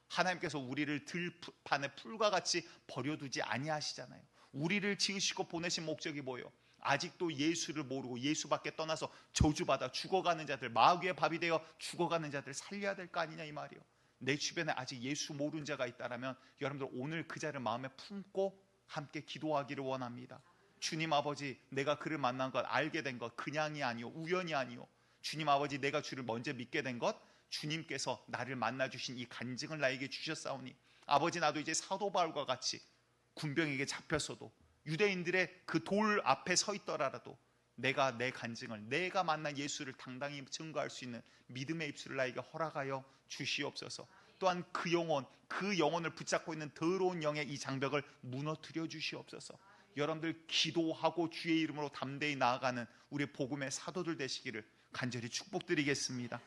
Speaker 2: 하나님께서 우리를 들판에 풀과 같이 버려두지 아니하시잖아요. 우리를 지으시고 보내신 목적이 뭐예요? 아직도 예수를 모르고 예수밖에 떠나서 저주받아 죽어가는 자들, 마귀의 밥이 되어 죽어가는 자들 살려야 될 거 아니냐 이 말이에요. 내 주변에 아직 예수 모르는 자가 있다면 여러분들 오늘 그 자를 마음에 품고 함께 기도하기를 원합니다. 주님 아버지, 내가 그를 만난 것, 알게 된 것 그냥이 아니요 우연이 아니요, 주님 아버지, 내가 주를 먼저 믿게 된 것 주님께서 나를 만나주신 이 간증을 나에게 주셨사오니 아버지, 나도 이제 사도 바울과 같이 군병에게 잡혔어도 유대인들의 그 돌 앞에 서 있더라도 내가 내 간증을, 내가 만난 예수를 당당히 증거할 수 있는 믿음의 입술을 나에게 허락하여 주시옵소서. 또한 그 영혼을 붙잡고 있는 더러운 영의 이 장벽을 무너뜨려 주시옵소서. 여러분들 기도하고 주의 이름으로 담대히 나아가는 우리 복음의 사도들 되시기를 간절히 축복드리겠습니다.